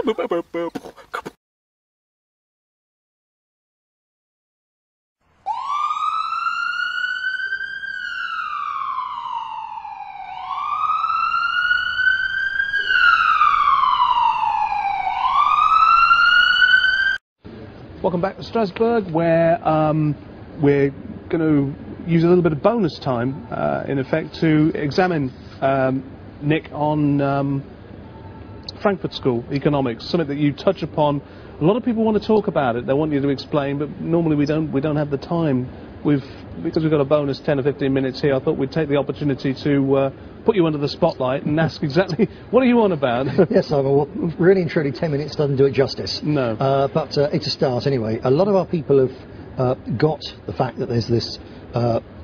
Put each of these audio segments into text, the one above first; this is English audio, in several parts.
Welcome back to Strasbourg, where we're going to use a little bit of bonus time, in effect, to examine, Nick, on Frankfurt School economics, something that you touch upon. A lot of people want to talk about it. They want you to explain, but normally we don't have the time. Because we've got a bonus 10 or 15 minutes here, I thought we'd take the opportunity to put you under the spotlight and ask exactly what are you on about? Yes, Simon, well, really and truly 10 minutes doesn't do it justice. No. But it's a start anyway. A lot of our people have got the fact that there's this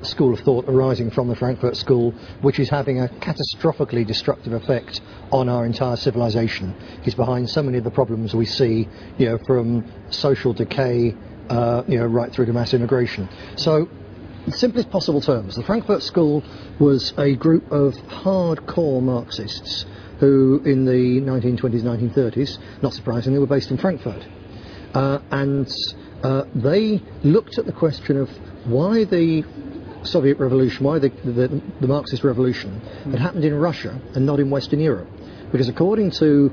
school of thought arising from the Frankfurt School, which is having a catastrophically destructive effect on our entire civilization. It's behind so many of the problems we see, from social decay, right through to mass immigration. So, in simplest possible terms, the Frankfurt School was a group of hardcore Marxists who, in the 1920s, 1930s, not surprisingly, were based in Frankfurt. And they looked at the question of why the Soviet Revolution, why the Marxist Revolution had happened in Russia and not in Western Europe. Because according to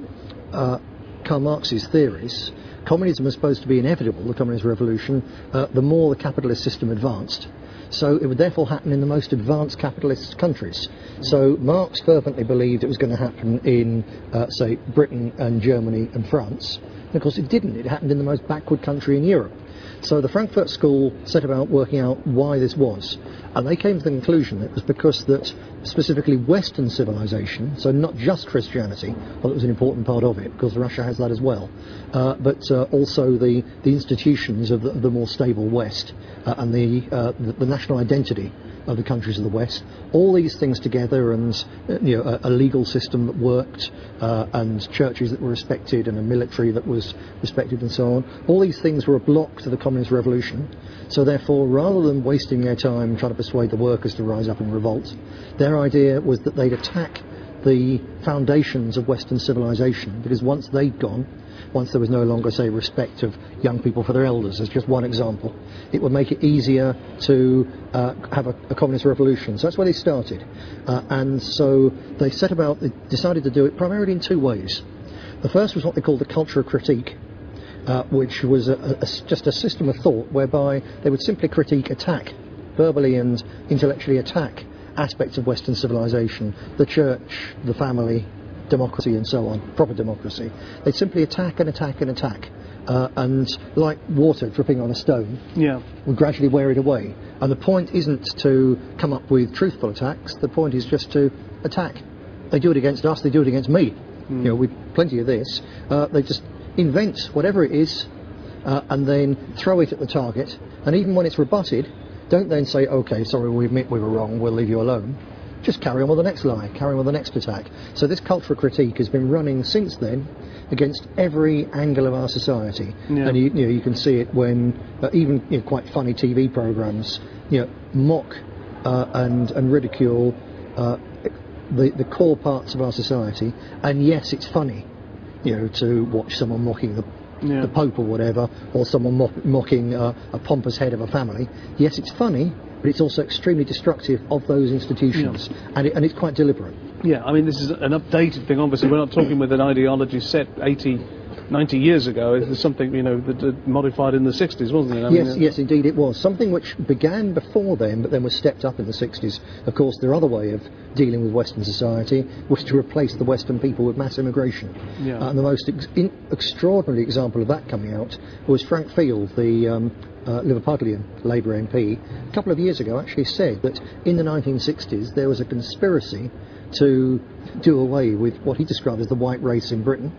Karl Marx's theories, communism was supposed to be inevitable, the Communist Revolution, the more the capitalist system advanced. So it would therefore happen in the most advanced capitalist countries. So Marx fervently believed it was going to happen in, say, Britain and Germany and France. And of course it didn't. It happened in the most backward country in Europe. So the Frankfurt School set about working out why this was, and they came to the conclusion it was because that specifically Western civilization, so not just Christianity, although it was an important part of it, because Russia has that as well, but also the institutions of the more stable West, and the national identity of the countries of the West, all these things together, and a legal system that worked, and churches that were respected, and a military that was respected, and so on. All these things were a block to the Communist Revolution. So therefore, rather than wasting their time trying to persuade the workers to rise up in revolt, their idea was that they'd attack the foundations of Western civilization, because once they'd gone, once there was no longer, say, respect of young people for their elders, as just one example, it would make it easier to have a communist revolution. So that's where they started. And so they set about, they decided to do it primarily in two ways. The first was what they called the culture of critique, which was just a system of thought whereby they would simply critique, attack, verbally and intellectually attack aspects of Western civilization, the church, the family, democracy and so on, proper democracy. They'd simply attack and attack and attack, and like water dripping on a stone, would gradually wear it away. And the point isn't to come up with truthful attacks, the point is just to attack. They do it against us, they do it against me. With plenty of this. They just invent whatever it is, and then throw it at the target, and even when it's rebutted, don't then say, okay, sorry, we admit we were wrong, we'll leave you alone. Just carry on with the next lie, carry on with the next attack. So this culture of critique has been running since then against every angle of our society. And you can see it when even quite funny TV programs mock and ridicule the core parts of our society. And yes, it's funny to watch someone mocking the Pope or whatever, or someone mocking a pompous head of a family. Yes, it's funny, but it's also extremely destructive of those institutions, and it's quite deliberate. Yeah, I mean, this is an updated thing. Obviously, we're not talking with an ideology set 80, 90 years ago. It's something, that modified in the 60s, wasn't it? Yes, indeed it was. Something which began before then, but then was stepped up in the 60s. Of course, their other way of dealing with Western society was to replace the Western people with mass immigration. And the most extraordinary example of that coming out was Frank Field, the Liverpudlian Labour MP, a couple of years ago actually said that in the 1960s there was a conspiracy to do away with what he described as the white race in Britain,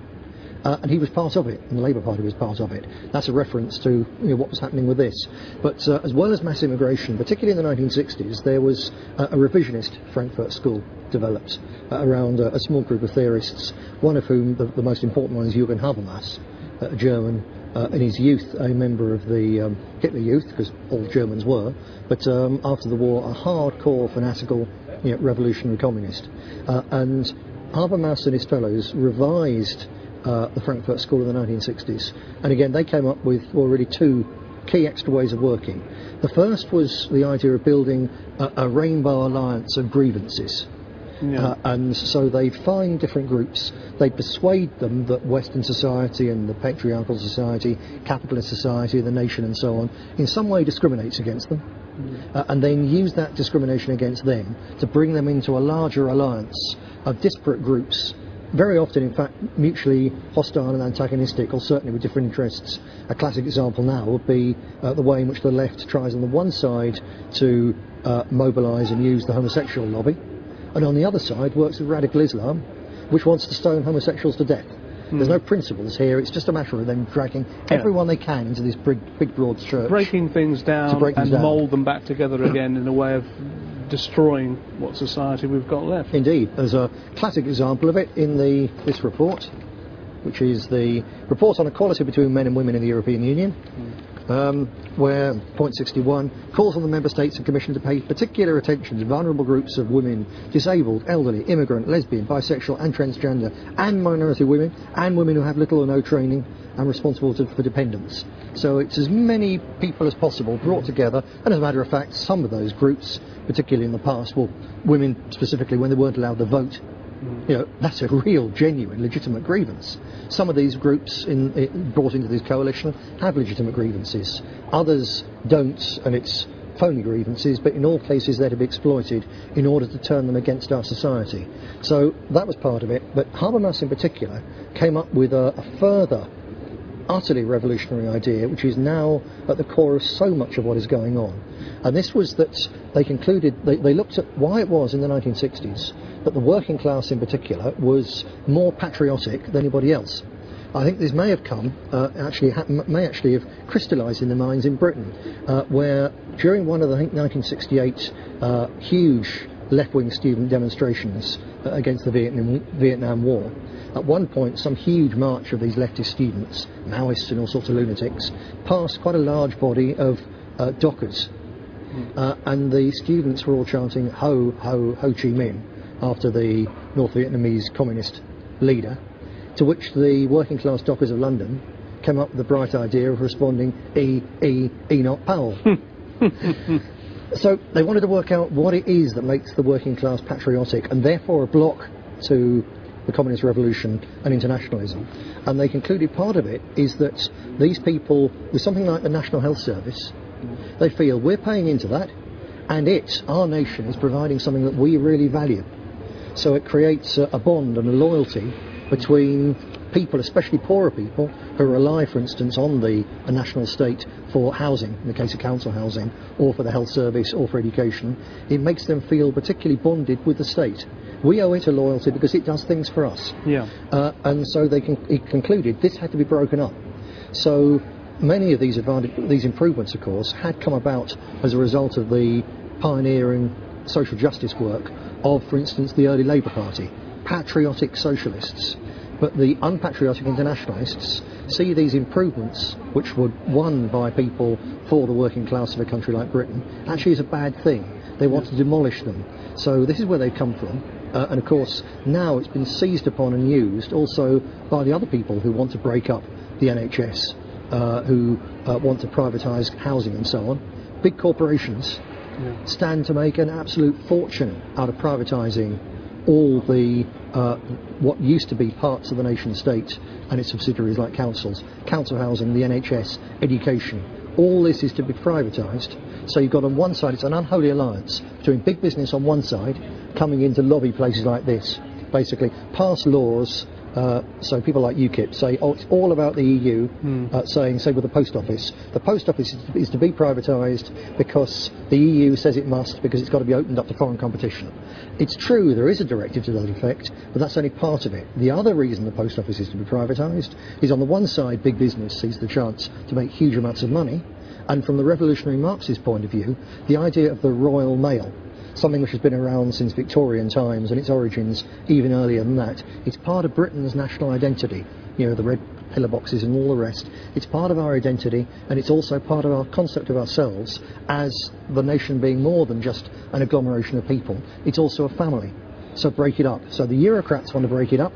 and he was part of it, and the Labour Party was part of it. That's a reference to what was happening with this. But as well as mass immigration, particularly in the 1960s, there was a revisionist Frankfurt School developed around a small group of theorists, one of whom, the most important one, is Jürgen Habermas, a German, in his youth a member of the Hitler Youth, because all Germans were, but after the war a hardcore fanatical revolutionary communist. And Habermas and his fellows revised the Frankfurt School in the 1960s. And again, they came up with really two key extra ways of working. The first was the idea of building a rainbow alliance of grievances. Yeah. And so they find different groups, they persuade them that Western society and the patriarchal society, capitalist society, the nation and so on, in some way discriminates against them, and then use that discrimination against them to bring them into a larger alliance of disparate groups, very often in fact mutually hostile and antagonistic, or certainly with different interests. A classic example now would be the way in which the left tries on the one side to mobilise and use the homosexual lobby, and on the other side works with radical Islam, which wants to stone homosexuals to death. There's no principles here, it's just a matter of them dragging everyone they can into this big broad church. Breaking things down and mould them back together again in a way of destroying what society we've got left. Indeed. There's a classic example of it in this report, which is the report on equality between men and women in the European Union, where point 61 calls on the member states and commission to pay particular attention to vulnerable groups of women, disabled, elderly, immigrant, lesbian, bisexual and transgender, and minority women, and women who have little or no training and responsible for dependents. So it's as many people as possible brought together, and as a matter of fact some of those groups, particularly in the past, well, women specifically when they weren't allowed to vote, you know, that's a real, genuine, legitimate grievance. Some of these groups brought into this coalition have legitimate grievances. Others don't, and it's phony grievances, but in all cases they're to be exploited in order to turn them against our society. So that was part of it, but Habermas in particular came up with a further utterly revolutionary idea, which is now at the core of so much of what is going on. And this was that they concluded, they looked at why it was in the 1960s that the working class in particular was more patriotic than anybody else. I think this may have come, may actually have crystallised in the minds in Britain, where during one of the 1968 huge left-wing student demonstrations against the Vietnam War, at one point some huge march of these leftist students, Maoists and all sorts of lunatics, passed quite a large body of dockers. And the students were all chanting Ho, Ho, Ho Chi Minh after the North Vietnamese communist leader, to which the working class dockers of London came up with the bright idea of responding Enoch Powell. So they wanted to work out what it is that makes the working class patriotic and therefore a block to the communist revolution and internationalism. And they concluded part of it is that these people, with something like the National Health Service, they feel we're paying into that, and our nation, is providing something that we really value. So it creates a bond and a loyalty between people, especially poorer people, who rely, for instance, on the national state for housing, in the case of council housing, or for the health service, or for education. It makes them feel particularly bonded with the state. We owe it a loyalty because it does things for us. Yeah. And so it concluded this had to be broken up. So many of these improvements, of course, had come about as a result of the pioneering social justice work of, for instance, the early Labour Party, patriotic socialists. But the unpatriotic internationalists see these improvements, which were won by people for the working class of a country like Britain, actually as a bad thing. They want to demolish them. So this is where they've come from. And of course, now it's been seized upon and used also by the other people who want to break up the NHS, who want to privatise housing and so on. Big corporations stand to make an absolute fortune out of privatising all the what used to be parts of the nation state and its subsidiaries like councils, council housing, the NHS, education. All this is to be privatised. So you've got on one side, it's an unholy alliance between big business on one side coming in to lobby places like this, basically pass laws. So people like UKIP say, oh, it's all about the EU, say with the post office. The post office is to be privatised because the EU says it must, because it's got to be opened up to foreign competition. It's true, there is a directive to that effect, but that's only part of it. The other reason the post office is to be privatised is, on the one side, big business sees the chance to make huge amounts of money, and from the revolutionary Marxist point of view, the idea of the Royal Mail, something which has been around since Victorian times and its origins even earlier than that. It's part of Britain's national identity, you know, the red pillar boxes and all the rest. It's part of our identity, and it's also part of our concept of ourselves as the nation being more than just an agglomeration of people. It's also a family. So break it up. So the Eurocrats want to break it up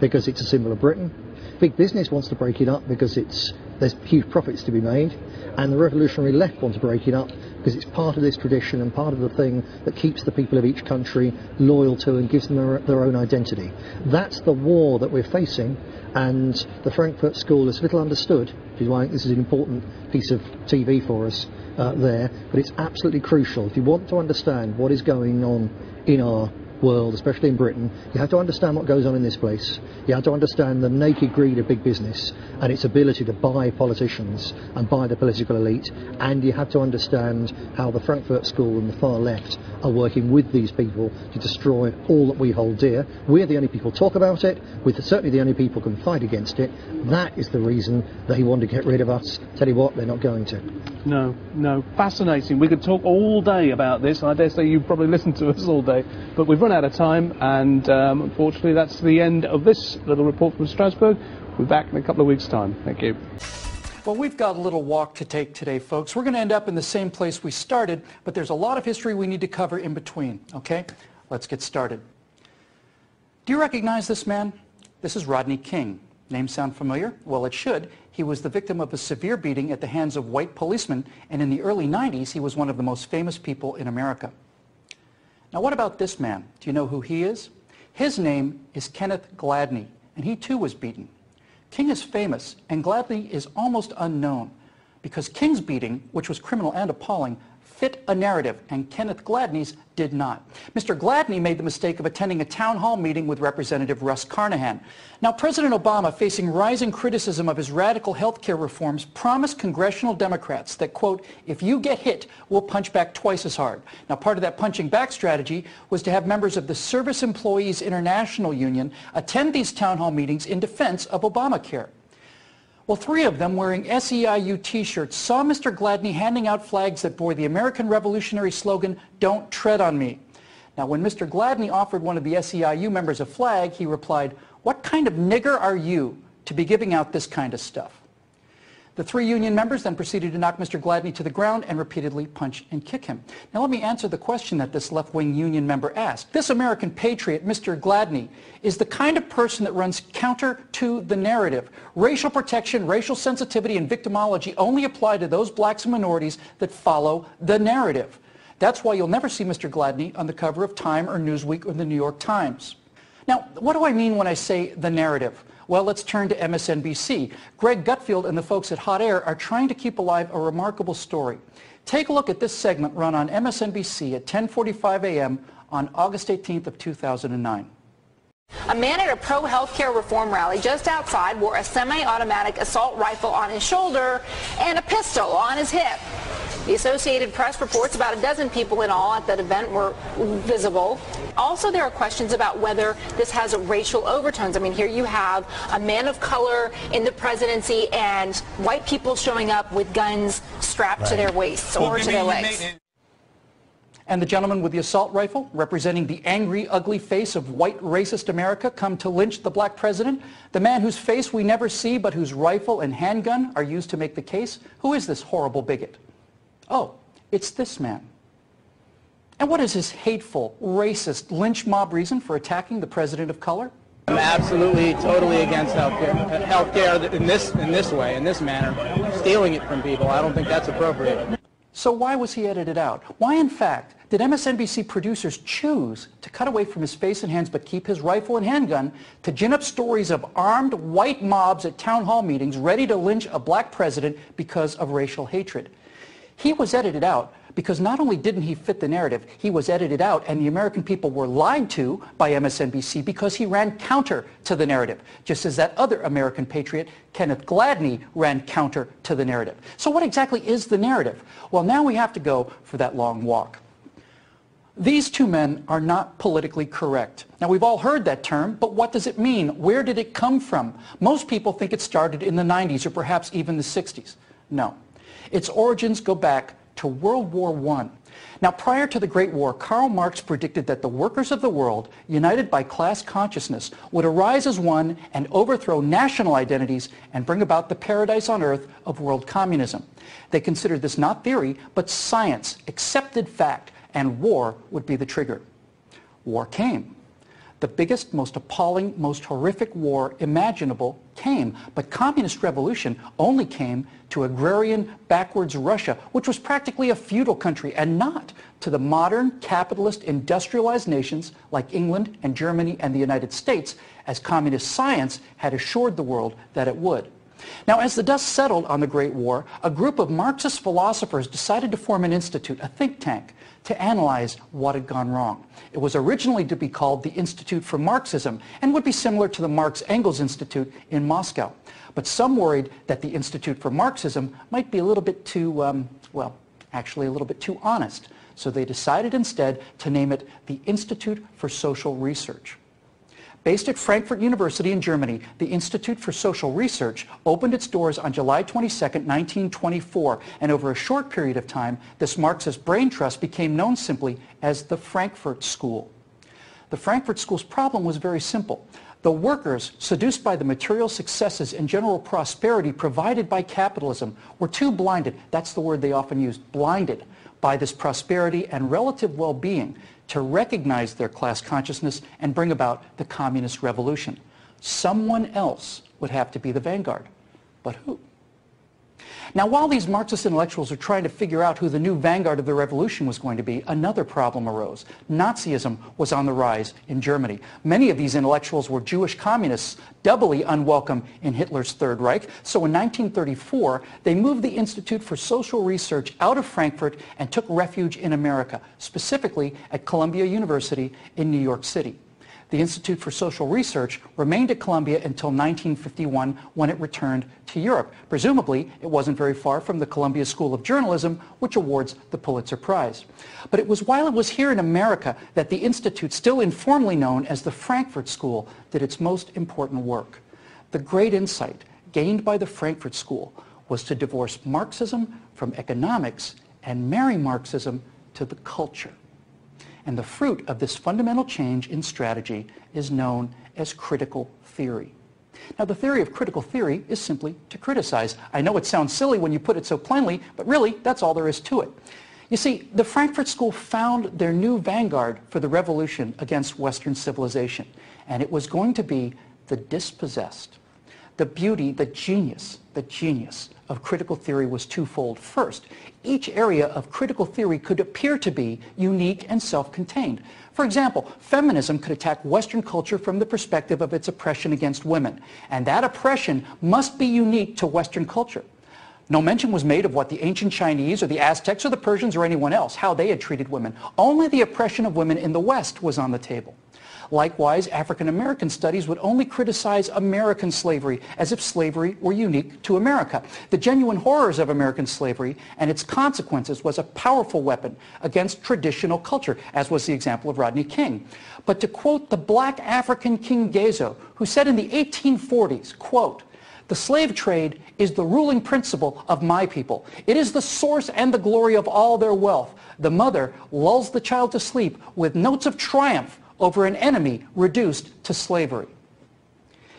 because it's a symbol of Britain. Big business wants to break it up because there's huge profits to be made, and the revolutionary left want to break it up because it's part of this tradition and part of the thing that keeps the people of each country loyal to and gives them their own identity. That's the war that we're facing, and the Frankfurt School is little understood, which is why this is an important piece of TV for us there, but it's absolutely crucial. If you want to understand what is going on in our world, especially in Britain, you have to understand what goes on in this place. You have to understand the naked greed of big business and its ability to buy politicians and buy the political elite, and you have to understand how the Frankfurt School and the far left are working with these people to destroy all that we hold dear. We're the only people who talk about it. We're certainly the only people who can fight against it. That is the reason they want to get rid of us. Tell you what, they're not going to. No, fascinating. We could talk all day about this, and I dare say you've probably listened to us all day, but we've run out of time, and unfortunately that's the end of this little report from Strasbourg. We'll be back in a couple of weeks' time. Thank you. Well, we've got a little walk to take today, folks. We're going to end up in the same place we started, but there's a lot of history we need to cover in between, okay? Let's get started. Do you recognize this man? This is Rodney King. Name sound familiar? Well, it should. He was the victim of a severe beating at the hands of white policemen, and in the early 90s, he was one of the most famous people in America. Now, what about this man? Do you know who he is? His name is Kenneth Gladney, and he too was beaten. King is famous, and Gladney is almost unknown, because King's beating, which was criminal and appalling, fit a narrative, and Kenneth Gladney's did not. Mr. Gladney made the mistake of attending a town hall meeting with Representative Russ Carnahan. Now, President Obama, facing rising criticism of his radical health care reforms, promised congressional Democrats that, quote, if you get hit, we'll punch back twice as hard. Now, part of that punching back strategy was to have members of the Service Employees International Union attend these town hall meetings in defense of Obamacare. Well, 3 of them, wearing SEIU T-shirts, saw Mr. Gladney handing out flags that bore the American Revolutionary slogan, "Don't tread on me." Now, when Mr. Gladney offered one of the SEIU members a flag, he replied, "What kind of nigger are you to be giving out this kind of stuff?" The 3 union members then proceeded to knock Mr. Gladney to the ground and repeatedly punch and kick him. Now let me answer the question that this left-wing union member asked. This American patriot, Mr. Gladney, is the kind of person that runs counter to the narrative. Racial protection, racial sensitivity, and victimology only apply to those blacks and minorities that follow the narrative. That's why you'll never see Mr. Gladney on the cover of Time or Newsweek or the New York Times. Now, what do I mean when I say the narrative? Well, let's turn to MSNBC. Greg Gutfield and the folks at Hot Air are trying to keep alive a remarkable story. Take a look at this segment run on MSNBC at 10:45 a.m. on August 18th of 2009. A man at a pro-healthcare reform rally just outside wore a semi-automatic assault rifle on his shoulder and a pistol on his hip. The Associated Press reports about a dozen people in all at that event were visible. Also, there are questions about whether this has racial overtones. I mean, here you have a man of color in the presidency and white people showing up with guns strapped to their waists or to their legs. And the gentleman with the assault rifle, representing the angry, ugly face of white racist America come to lynch the black president, the man whose face we never see but whose rifle and handgun are used to make the case, who is this horrible bigot? Oh, it's this man. And what is his hateful, racist, lynch mob reason for attacking the president of color? I'm absolutely, totally against healthcare in this way, in this manner, stealing it from people. I don't think that's appropriate. So why was he edited out? Why, in fact, did MSNBC producers choose to cut away from his face and hands but keep his rifle and handgun to gin up stories of armed white mobs at town hall meetings ready to lynch a black president because of racial hatred? He was edited out because not only didn't he fit the narrative, he was edited out and the American people were lied to by MSNBC because he ran counter to the narrative, just as that other American patriot, Kenneth Gladney, ran counter to the narrative. So what exactly is the narrative? Well, now we have to go for that long walk. These 2 men are not politically correct. Now, we've all heard that term, but what does it mean? Where did it come from? Most people think it started in the 90s or perhaps even the 60s. No. Its origins go back to World War I. Now, prior to the Great War, Karl Marx predicted that the workers of the world, united by class consciousness, would arise as one and overthrow national identities and bring about the paradise on earth of world communism. They considered this not theory, but science, accepted fact, and war would be the trigger. War came. The biggest, most appalling, most horrific war imaginable came. But communist revolution only came to agrarian, backwards Russia, which was practically a feudal country, and not to the modern, capitalist, industrialized nations like England and Germany and the United States, as communist science had assured the world that it would. Now, as the dust settled on the Great War, a group of Marxist philosophers decided to form an institute, a think tank, to analyze what had gone wrong. It was originally to be called the Institute for Marxism and would be similar to the Marx-Engels Institute in Moscow. But some worried that the Institute for Marxism might be a little bit too, well, actually a little bit too honest. So they decided instead to name it the Institute for Social Research. Based at Frankfurt University in Germany, the Institute for Social Research opened its doors on July 22, 1924, and over a short period of time, this Marxist brain trust became known simply as the Frankfurt School. The Frankfurt School's problem was very simple. The workers, seduced by the material successes and general prosperity provided by capitalism, were too blinded, that's the word they often used, blinded, by this prosperity and relative well-being to recognize their class consciousness and bring about the communist revolution. Someone else would have to be the vanguard. But who? Now, while these Marxist intellectuals are trying to figure out who the new vanguard of the revolution was going to be, another problem arose. Nazism was on the rise in Germany. Many of these intellectuals were Jewish communists, doubly unwelcome in Hitler's Third Reich. So in 1934, they moved the Institute for Social Research out of Frankfurt and took refuge in America, specifically at Columbia University in New York City. The Institute for Social Research remained at Columbia until 1951, when it returned to Europe. Presumably, it wasn't very far from the Columbia School of Journalism, which awards the Pulitzer Prize. But it was while it was here in America that the Institute, still informally known as the Frankfurt School, did its most important work. The great insight gained by the Frankfurt School was to divorce Marxism from economics and marry Marxism to the culture. And the fruit of this fundamental change in strategy is known as critical theory. Now, the theory of critical theory is simply to criticize. I know it sounds silly when you put it so plainly, but really, that's all there is to it. You see, the Frankfurt School found their new vanguard for the revolution against Western civilization, and it was going to be the dispossessed. The beauty, the genius of critical theory was twofold. First, each area of critical theory could appear to be unique and self-contained. For example, feminism could attack Western culture from the perspective of its oppression against women, and that oppression must be unique to Western culture. No mention was made of what the ancient Chinese or the Aztecs or the Persians or anyone else, how they had treated women. Only the oppression of women in the West was on the table. Likewise, African American studies would only criticize American slavery as if slavery were unique to America. The genuine horrors of American slavery and its consequences was a powerful weapon against traditional culture, as was the example of Rodney King. But to quote the black African King Gezo, who said in the 1840s, quote, "The slave trade is the ruling principle of my people. It is the source and the glory of all their wealth. The mother lulls the child to sleep with notes of triumph over an enemy reduced to slavery."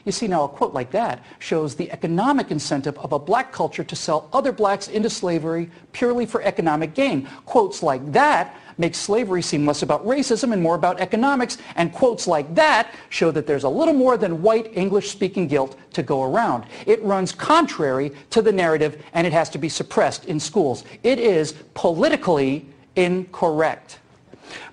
You see, now a quote like that shows the economic incentive of a black culture to sell other blacks into slavery purely for economic gain. Quotes like that make slavery seem less about racism and more about economics, and quotes like that show that there's a little more than white English-speaking guilt to go around. It runs contrary to the narrative, and it has to be suppressed in schools. It is politically incorrect.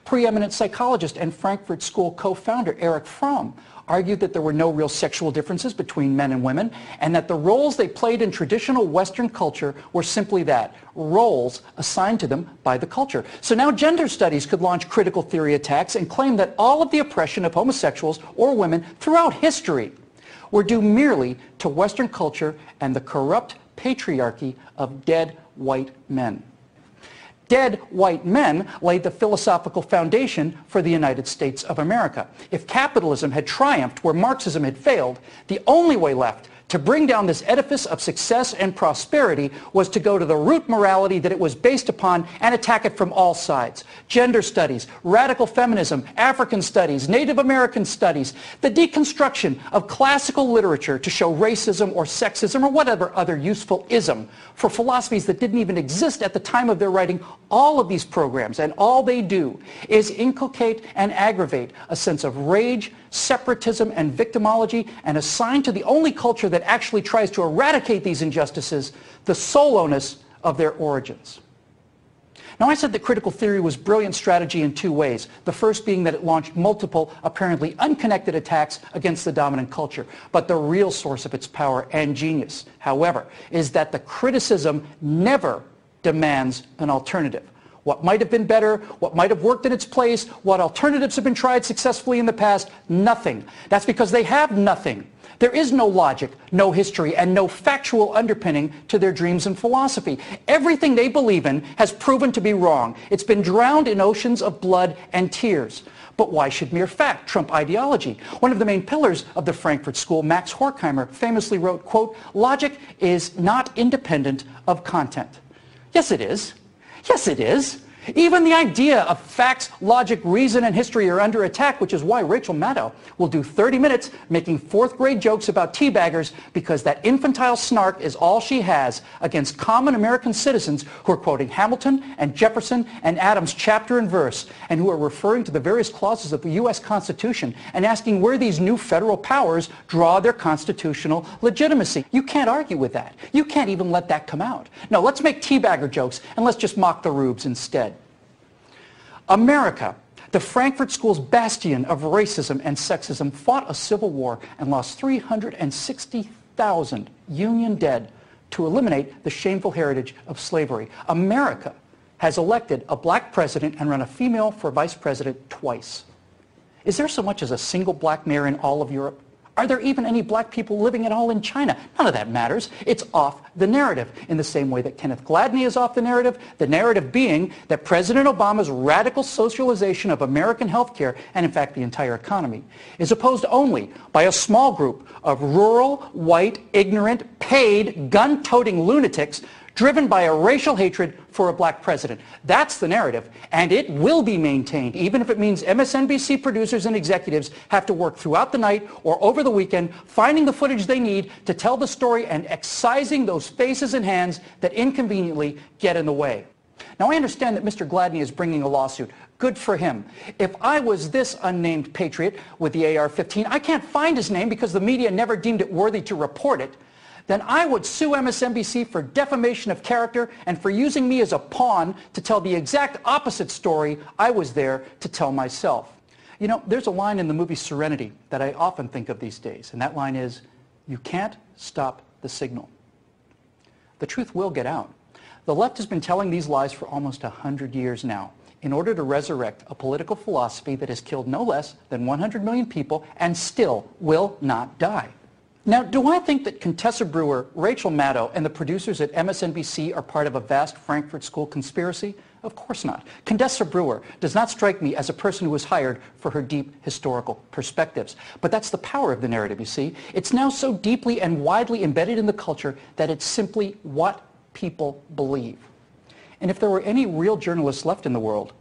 Preeminent psychologist and Frankfurt School co-founder Erich Fromm argued that there were no real sexual differences between men and women, and that the roles they played in traditional Western culture were simply that, roles assigned to them by the culture. So now gender studies could launch critical theory attacks and claim that all of the oppression of homosexuals or women throughout history were due merely to Western culture and the corrupt patriarchy of dead white men. Dead white men laid the philosophical foundation for the United States of America. If capitalism had triumphed where Marxism had failed, the only way left To bring down this edifice of success and prosperity was to go to the root morality that it was based upon and attack it from all sides. Gender studies, radical feminism, African studies, Native American studies, the deconstruction of classical literature to show racism or sexism or whatever other useful ism for philosophies that didn't even exist at the time of their writing. All of these programs, and all they do is inculcate and aggravate a sense of rage, separatism, and victimology, and assign to the only culture that actually tries to eradicate these injustices the sole onus of their origins. Now, I said that critical theory was brilliant strategy in two ways. The first being that it launched multiple, apparently unconnected attacks against the dominant culture. But the real source of its power and genius, however, is that the criticism never demands an alternative. What might have been better, what might have worked in its place, what alternatives have been tried successfully in the past, nothing. That's because they have nothing. There is no logic, no history, and no factual underpinning to their dreams and philosophy. Everything they believe in has proven to be wrong. It's been drowned in oceans of blood and tears. But why should mere fact trump ideology? One of the main pillars of the Frankfurt School, Max Horkheimer, famously wrote, quote, "Logic is not independent of content." Yes, it is. Yes, it is. Even the idea of facts, logic, reason, and history are under attack, which is why Rachel Maddow will do 30 minutes making fourth-grade jokes about teabaggers, because that infantile snark is all she has against common American citizens who are quoting Hamilton and Jefferson and Adams chapter and verse, and who are referring to the various clauses of the U.S. Constitution and asking where these new federal powers draw their constitutional legitimacy. You can't argue with that. You can't even let that come out. No, let's make teabagger jokes, and let's just mock the rubes instead. America, the Frankfurt School's bastion of racism and sexism, fought a civil war and lost 360,000 Union dead to eliminate the shameful heritage of slavery. America has elected a black president and run a female for vice president twice. Is there so much as a single black mayor in all of Europe? Are there even any black people living at all in China? None of that matters. It's off the narrative in the same way that Kenneth Gladney is off the narrative being that President Obama's radical socialization of American healthcare, and in fact the entire economy, is opposed only by a small group of rural, white, ignorant, paid, gun-toting lunatics driven by a racial hatred for a black president. That's the narrative, and it will be maintained, even if it means MSNBC producers and executives have to work throughout the night or over the weekend, finding the footage they need to tell the story and excising those faces and hands that inconveniently get in the way. Now, I understand that Mr. Gladney is bringing a lawsuit. Good for him. If I was this unnamed patriot with the AR-15, I can't find his name because the media never deemed it worthy to report it, then I would sue MSNBC for defamation of character and for using me as a pawn to tell the exact opposite story I was there to tell myself. You know, there's a line in the movie Serenity that I often think of these days, and that line is, "You can't stop the signal." The truth will get out. The left has been telling these lies for almost 100 years now in order to resurrect a political philosophy that has killed no less than 100 million people and still will not die. Now, do I think that Contessa Brewer, Rachel Maddow, and the producers at MSNBC are part of a vast Frankfurt School conspiracy? Of course not. Contessa Brewer does not strike me as a person who was hired for her deep historical perspectives. But that's the power of the narrative, you see. It's now so deeply and widely embedded in the culture that it's simply what people believe. And if there were any real journalists left in the world,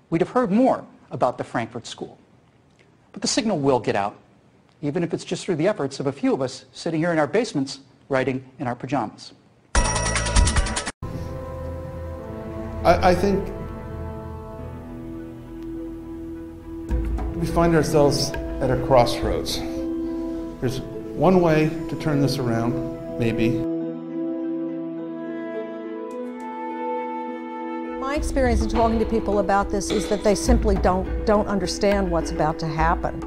we'd have heard more about the Frankfurt School. But the signal will get out, even if it's just through the efforts of a few of us sitting here in our basements writing in our pajamas. I think we find ourselves at a crossroads. There's one way to turn this around, maybe. My experience in talking to people about this is that they simply don't understand what's about to happen.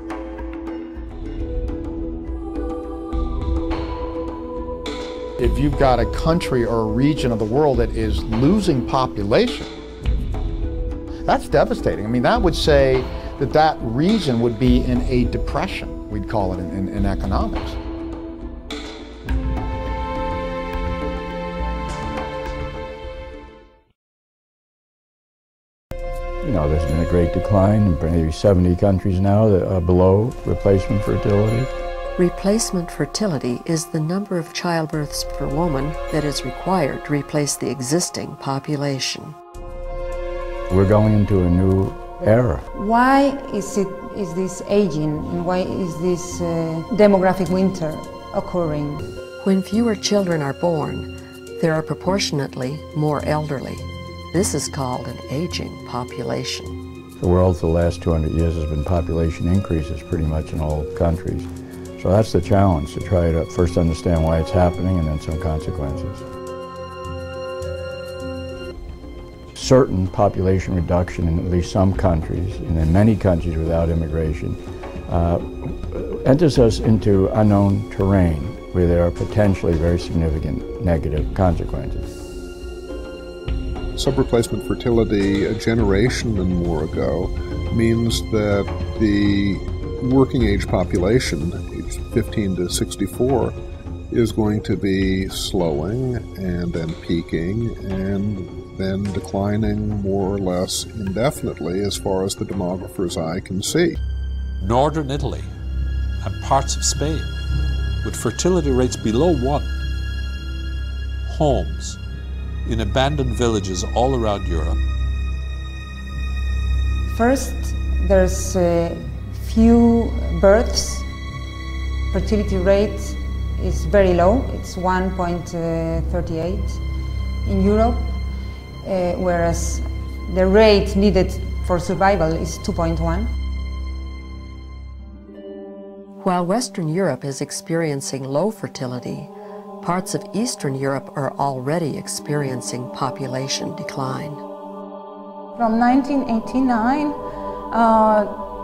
If you've got a country or a region of the world that is losing population, that's devastating. I mean, that would say that that region would be in a depression, we'd call it in economics. You know, there's been a great decline in maybe 70 countries now that are below replacement fertility. Replacement fertility is the number of childbirths per woman that is required to replace the existing population. We're going into a new era. Why is this aging, and why is this demographic winter occurring? When fewer children are born, there are proportionately more elderly. This is called an aging population. The world for the last 200 years has been population increases pretty much in all countries. So that's the challenge, to try to first understand why it's happening and then some consequences. Certain population reduction in at least some countries, and in many countries without immigration, enters us into unknown terrain where there are potentially very significant negative consequences. Sub-replacement fertility a generation and more ago means that the working age population, aged 15 to 64, is going to be slowing and then peaking and then declining more or less indefinitely as far as the demographer's eye can see. Northern Italy and parts of Spain, with fertility rates below 1, homes in abandoned villages all around Europe. First, there's few births. Fertility rate is very low. It's 1.38 in Europe, whereas the rate needed for survival is 2.1. While Western Europe is experiencing low fertility, parts of Eastern Europe are already experiencing population decline. From 1989,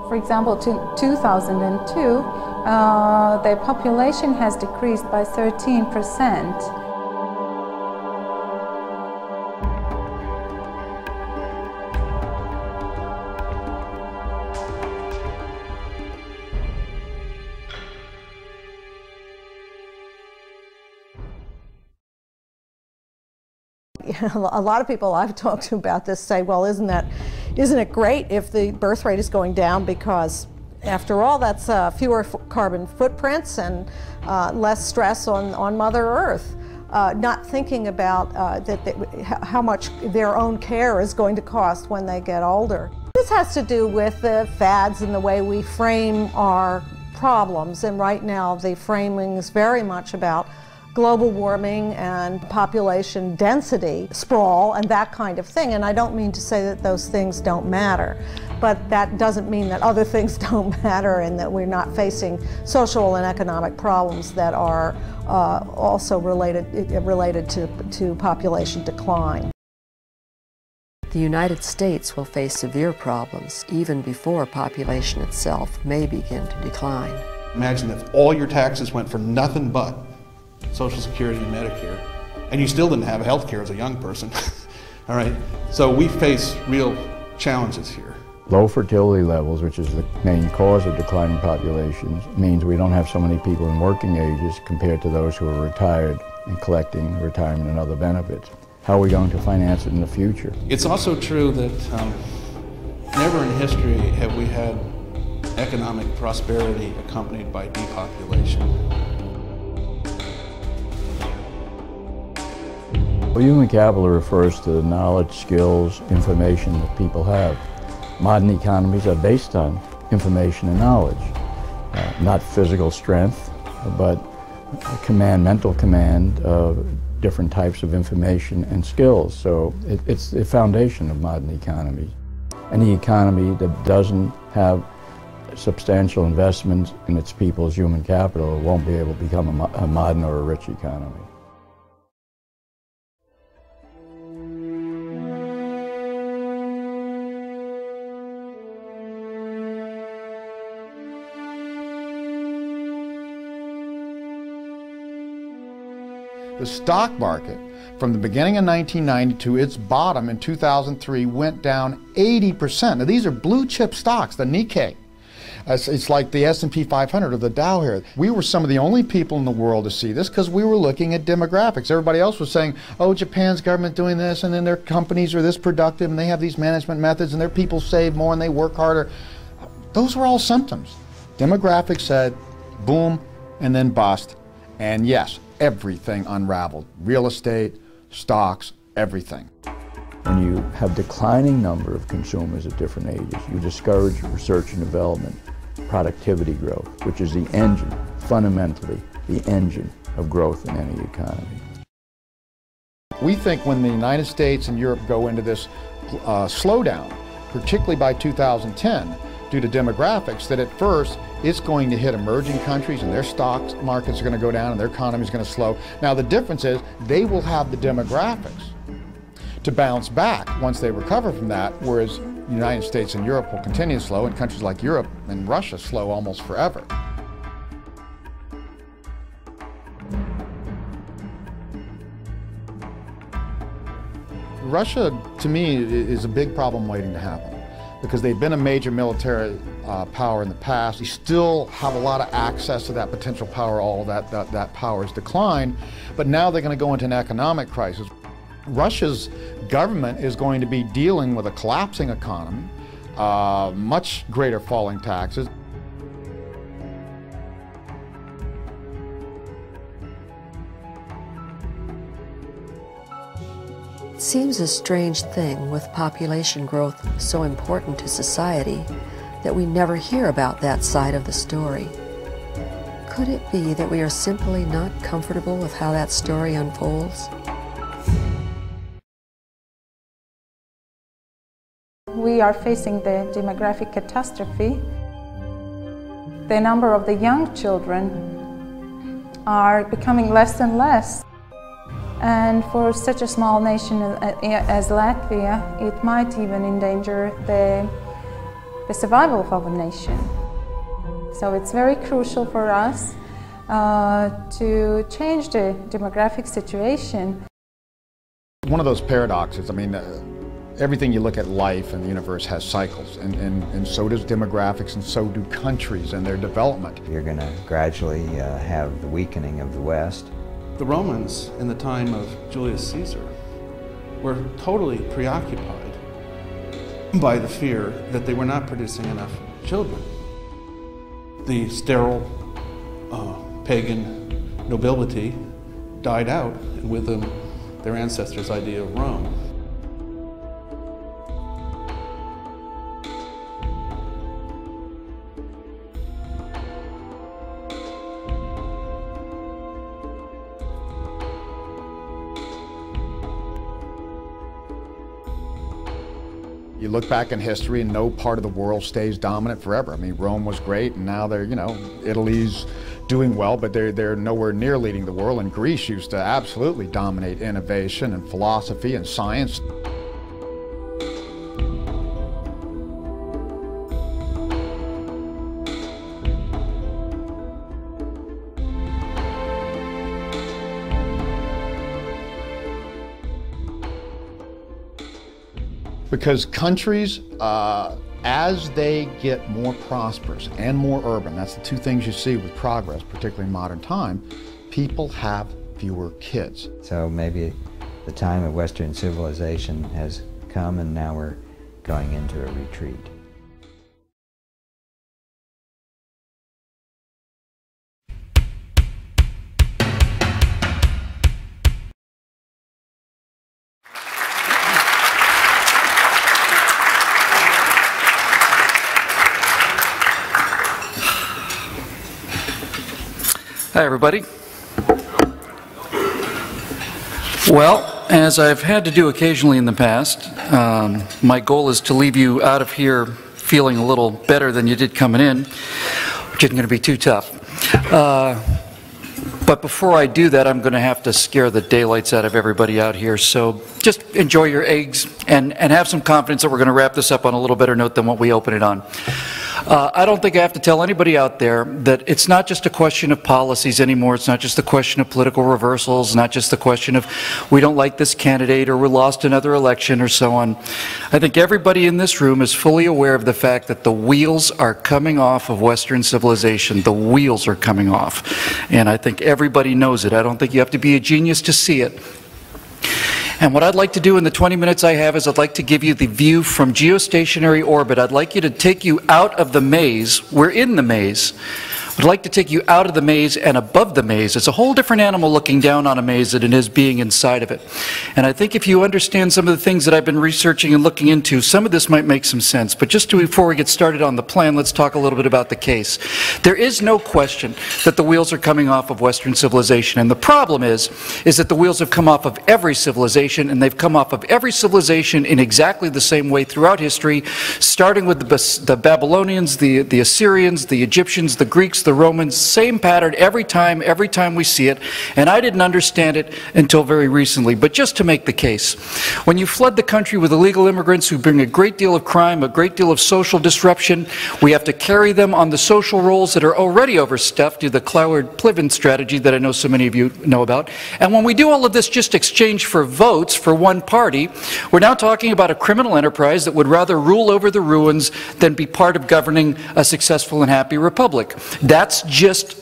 for example, to 2002, the population has decreased by 13%. A lot of people I've talked to about this say, well, isn't it great if the birth rate is going down, because after all, that's fewer carbon footprints and less stress on Mother Earth. Not thinking about how much their own care is going to cost when they get older. This has to do with the fads and the way we frame our problems, and right now the framing is very much about global warming and population density, sprawl, and that kind of thing. And I don't mean to say that those things don't matter, but that doesn't mean that other things don't matter and that we're not facing social and economic problems that are also related to population decline. The United States will face severe problems even before population itself may begin to decline. Imagine if all your taxes went for nothing but Social Security and Medicare, and you still didn't have health care as a young person. All right, so we face real challenges here. Low fertility levels, which is the main cause of declining populations, means we don't have so many people in working ages compared to those who are retired and collecting retirement and other benefits. How are we going to finance it in the future? It's also true that never in history have we had economic prosperity accompanied by depopulation. Well, human capital refers to the knowledge, skills, information that people have. Modern economies are based on information and knowledge, not physical strength, but mental command of different types of information and skills. So it's the foundation of modern economies. Any economy that doesn't have substantial investments in its people's human capital won't be able to become a modern or a rich economy. The stock market, from the beginning of 1990 to its bottom in 2003, went down 80%. Now, these are blue chip stocks, the Nikkei. It's like the S&P 500 or the Dow here. We were some of the only people in the world to see this because we were looking at demographics. Everybody else was saying, oh, Japan's government doing this, and then their companies are this productive, and they have these management methods, and their people save more, and they work harder. Those were all symptoms. Demographics said, boom, and then bust, and yes, everything unraveled. Real estate, stocks, everything. When you have declining number of consumers at different ages, you discourage research and development, productivity growth, which is the engine, fundamentally the engine of growth in any economy. We think when the United States and Europe go into this slowdown, particularly by 2010, due to demographics, that at first it's going to hit emerging countries and their stock markets are going to go down and their economy is going to slow. Now the difference is they will have the demographics to bounce back once they recover from that, whereas the United States and Europe will continue to slow, and countries like Europe and Russia slow almost forever. Russia, to me, is a big problem waiting to happen, because they've been a major military power in the past. They still have a lot of access to that potential power. All that power has declined, but now they're going to go into an economic crisis. Russia's government is going to be dealing with a collapsing economy, much greater falling taxes. It seems a strange thing, with population growth so important to society, that we never hear about that side of the story. Could it be that we are simply not comfortable with how that story unfolds? We are facing the demographic catastrophe. The number of the young children are becoming less and less. And for such a small nation as Latvia, it might even endanger the survival of our nation. So it's very crucial for us to change the demographic situation. One of those paradoxes, I mean, everything you look at life and the universe has cycles, and so does demographics, and so do countries and their development. You're going to gradually have the weakening of the West. The Romans in the time of Julius Caesar were totally preoccupied by the fear that they were not producing enough children. The sterile pagan nobility died out, and with them their ancestors' idea of Rome. You look back in history and no part of the world stays dominant forever. I mean, Rome was great, and now they're, Italy's doing well, but they're nowhere near leading the world. And Greece used to absolutely dominate innovation and philosophy and science. Because countries, as they get more prosperous and more urban, that's the two things you see with progress, particularly in modern time, people have fewer kids. So maybe the time of Western civilization has come, and now we're going into a retreat. Hi, everybody. Well, as I've had to do occasionally in the past, my goal is to leave you out of here feeling a little better than you did coming in, which isn't going to be too tough. But before I do that, I'm going to have to scare the daylights out of everybody out here. So just enjoy your eggs and have some confidence that we're going to wrap this up on a little better note than what we open it on. I don't think I have to tell anybody out there that it's not just a question of policies anymore. It's not just a question of political reversals, not just the question of we don't like this candidate or we lost another election or so on. I think everybody in this room is fully aware of the fact that the wheels are coming off of Western civilization. The wheels are coming off. And I think everybody knows it. I don't think you have to be a genius to see it. And what I'd like to do in the 20 minutes I have is I'd like to give you the view from geostationary orbit. I'd like you to take you out of the maze. We're in the maze. I'd like to take you out of the maze and above the maze. It's a whole different animal looking down on a maze than it is being inside of it. And I think if you understand some of the things that I've been researching and looking into, some of this might make some sense. But just before we get started on the plan, let's talk a little bit about the case. There is no question that the wheels are coming off of Western civilization. And the problem is that the wheels have come off of every civilization, and they've come off of every civilization in exactly the same way throughout history, starting with the Babylonians, the Assyrians, the Egyptians, the Greeks, the Romans, same pattern every time we see it, and I didn't understand it until very recently. But just to make the case, when you flood the country with illegal immigrants who bring a great deal of crime, a great deal of social disruption, we have to carry them on the social rolls that are already overstuffed due to the Cloward-Pliven strategy that I know so many of you know about. And when we do all of this just exchange for votes for one party, we're now talking about a criminal enterprise that would rather rule over the ruins than be part of governing a successful and happy republic. That's just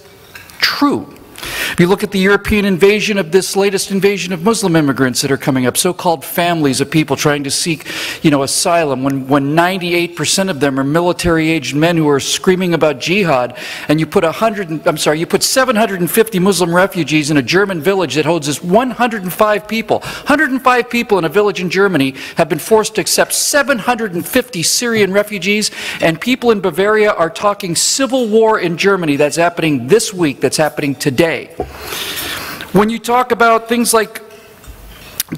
true. If you look at the European invasion of this latest invasion of Muslim immigrants that are coming up, so-called families of people trying to seek, asylum, when 98% of them are military-aged men who are screaming about jihad, and you put 750 Muslim refugees in a German village that holds just 105 people. 105 people in a village in Germany have been forced to accept 750 Syrian refugees, and people in Bavaria are talking civil war in Germany. That's happening this week. That's happening today. When you talk about things like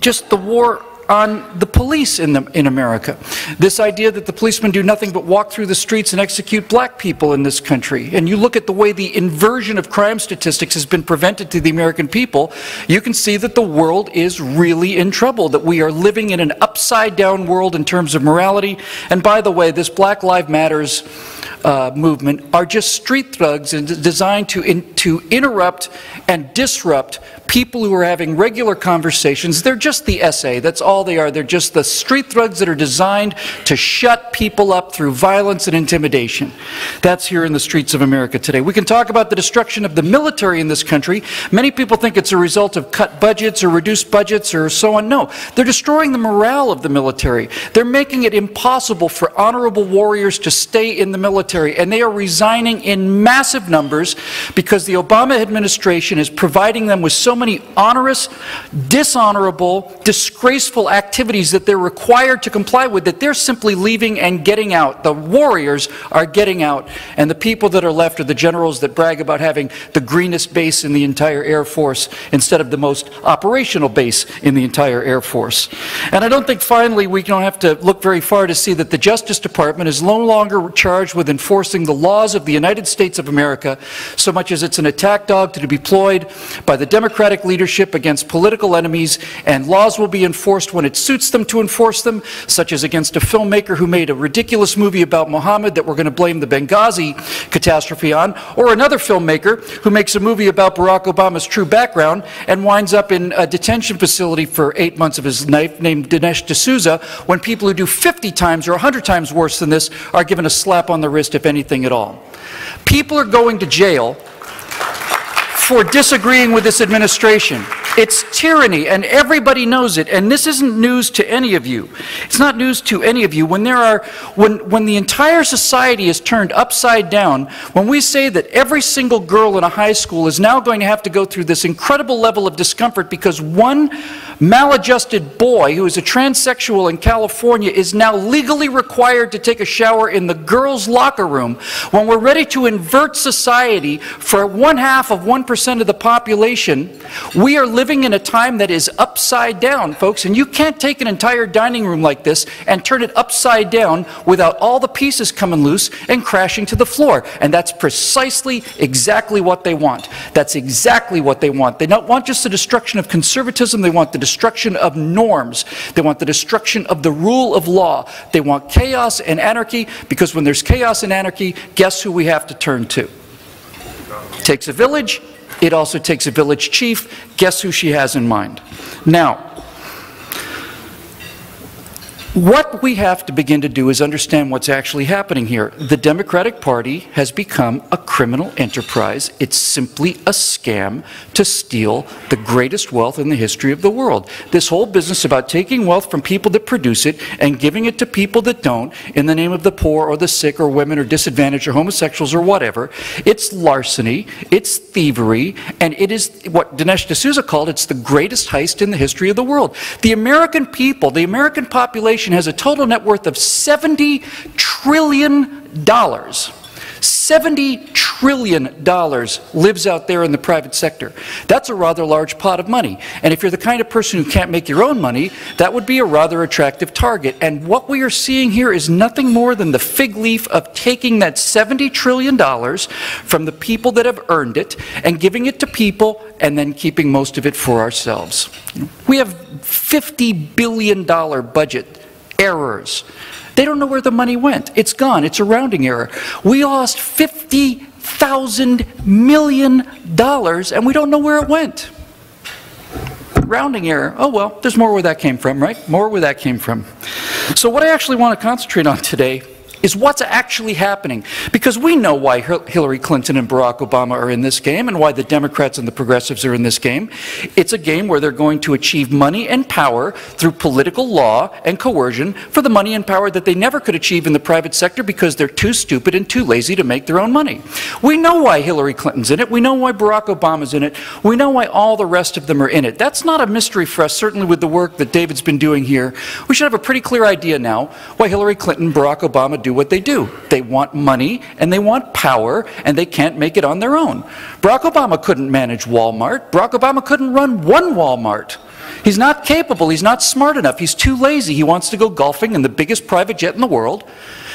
just the war on the police in America, this idea that the policemen do nothing but walk through the streets and execute black people in this country, and you look at the way the inversion of crime statistics has been prevented to the American people, you can see that the world is really in trouble, that we are living in an upside-down world in terms of morality. And by the way, this Black Lives Matters movement are just street thugs designed to interrupt and disrupt people who are having regular conversations. They're just the SA, that's all they are. They're just the street thugs that are designed to shut people up through violence and intimidation. That's here in the streets of America today. We can talk about the destruction of the military in this country. Many people think it's a result of cut budgets or reduced budgets or so on. No, they're destroying the morale of the military. They're making it impossible for honorable warriors to stay in the military, and they are resigning in massive numbers because the Obama administration is providing them with so many onerous, dishonorable, disgraceful activities that they're required to comply with, that they're simply leaving and getting out. The warriors are getting out, and the people that are left are the generals that brag about having the greenest base in the entire Air Force instead of the most operational base in the entire Air Force. And I don't think, finally, we don't have to look very far to see that the Justice Department is no longer charged with enforcing the laws of the United States of America so much as it's an attack dog to be deployed by the Democratic leadership against political enemies, and laws will be enforced when it suits them to enforce them, such as against a filmmaker who made a ridiculous movie about Muhammad that we're going to blame the Benghazi catastrophe on, or another filmmaker who makes a movie about Barack Obama's true background and winds up in a detention facility for 8 months of his life, named Dinesh D'Souza, when people who do 50 times or 100 times worse than this are given a slap on the wrist, if anything at all. People are going to jail for disagreeing with this administration. It's tyranny, and everybody knows it, and this isn't news to any of you. It's not news to any of you. When the entire society is turned upside down, when we say that every single girl in a high school is now going to have to go through this incredible level of discomfort because one maladjusted boy who is a transsexual in California is now legally required to take a shower in the girls' locker room, when we're ready to invert society for 1/2% of the population, we are living in a time that is upside down, folks, and you can't take an entire dining room like this and turn it upside down without all the pieces coming loose and crashing to the floor. And that's precisely exactly what they want. That's exactly what they want. They don't want just the destruction of conservatism, they want the destruction of norms. They want the destruction of the rule of law. They want chaos and anarchy, because when there's chaos and anarchy, guess who we have to turn to? It takes a village. It also takes a village chief. Guess who she has in mind? Now, What we have to begin to do is understand what's actually happening here. The Democratic Party has become a criminal enterprise. It's simply a scam to steal the greatest wealth in the history of the world. This whole business about taking wealth from people that produce it and giving it to people that don't in the name of the poor or the sick or women or disadvantaged or homosexuals or whatever, it's larceny, it's thievery, and it is what Dinesh D'Souza called it's the greatest heist in the history of the world. The American people, the American population has a total net worth of $70 trillion. $70 trillion lives out there in the private sector. That's a rather large pot of money. And if you're the kind of person who can't make your own money, that would be a rather attractive target. And what we are seeing here is nothing more than the fig leaf of taking that $70 trillion from the people that have earned it and giving it to people and then keeping most of it for ourselves. We have $50 billion budget errors. They don't know where the money went. It's gone. It's a rounding error. We lost $50,000 million and we don't know where it went. Rounding error. Oh well, there's more where that came from, right? More where that came from. So what I actually want to concentrate on today is what's actually happening. Because we know why Hillary Clinton and Barack Obama are in this game and why the Democrats and the progressives are in this game. It's a game where they're going to achieve money and power through political law and coercion for the money and power that they never could achieve in the private sector because they're too stupid and too lazy to make their own money. We know why Hillary Clinton's in it. We know why Barack Obama's in it. We know why all the rest of them are in it. That's not a mystery for us, certainly with the work that David's been doing here. We should have a pretty clear idea now why Hillary Clinton, Barack Obama do what they do. They want money and they want power and they can't make it on their own. Barack Obama couldn't manage Walmart. Barack Obama couldn't run one Walmart. He's not capable. He's not smart enough. He's too lazy. He wants to go golfing in the biggest private jet in the world.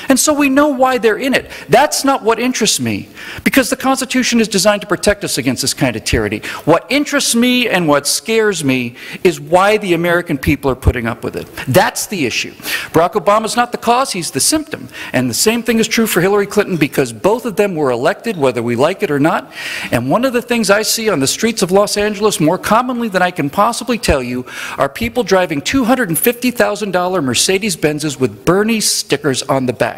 And so we know why they're in it. That's not what interests me, because the Constitution is designed to protect us against this kind of tyranny. What interests me and what scares me is why the American people are putting up with it. That's the issue. Barack Obama's not the cause, he's the symptom. And the same thing is true for Hillary Clinton, because both of them were elected whether we like it or not. And one of the things I see on the streets of Los Angeles more commonly than I can possibly tell you are people driving $250,000 Mercedes-Benzes with Bernie stickers on the back.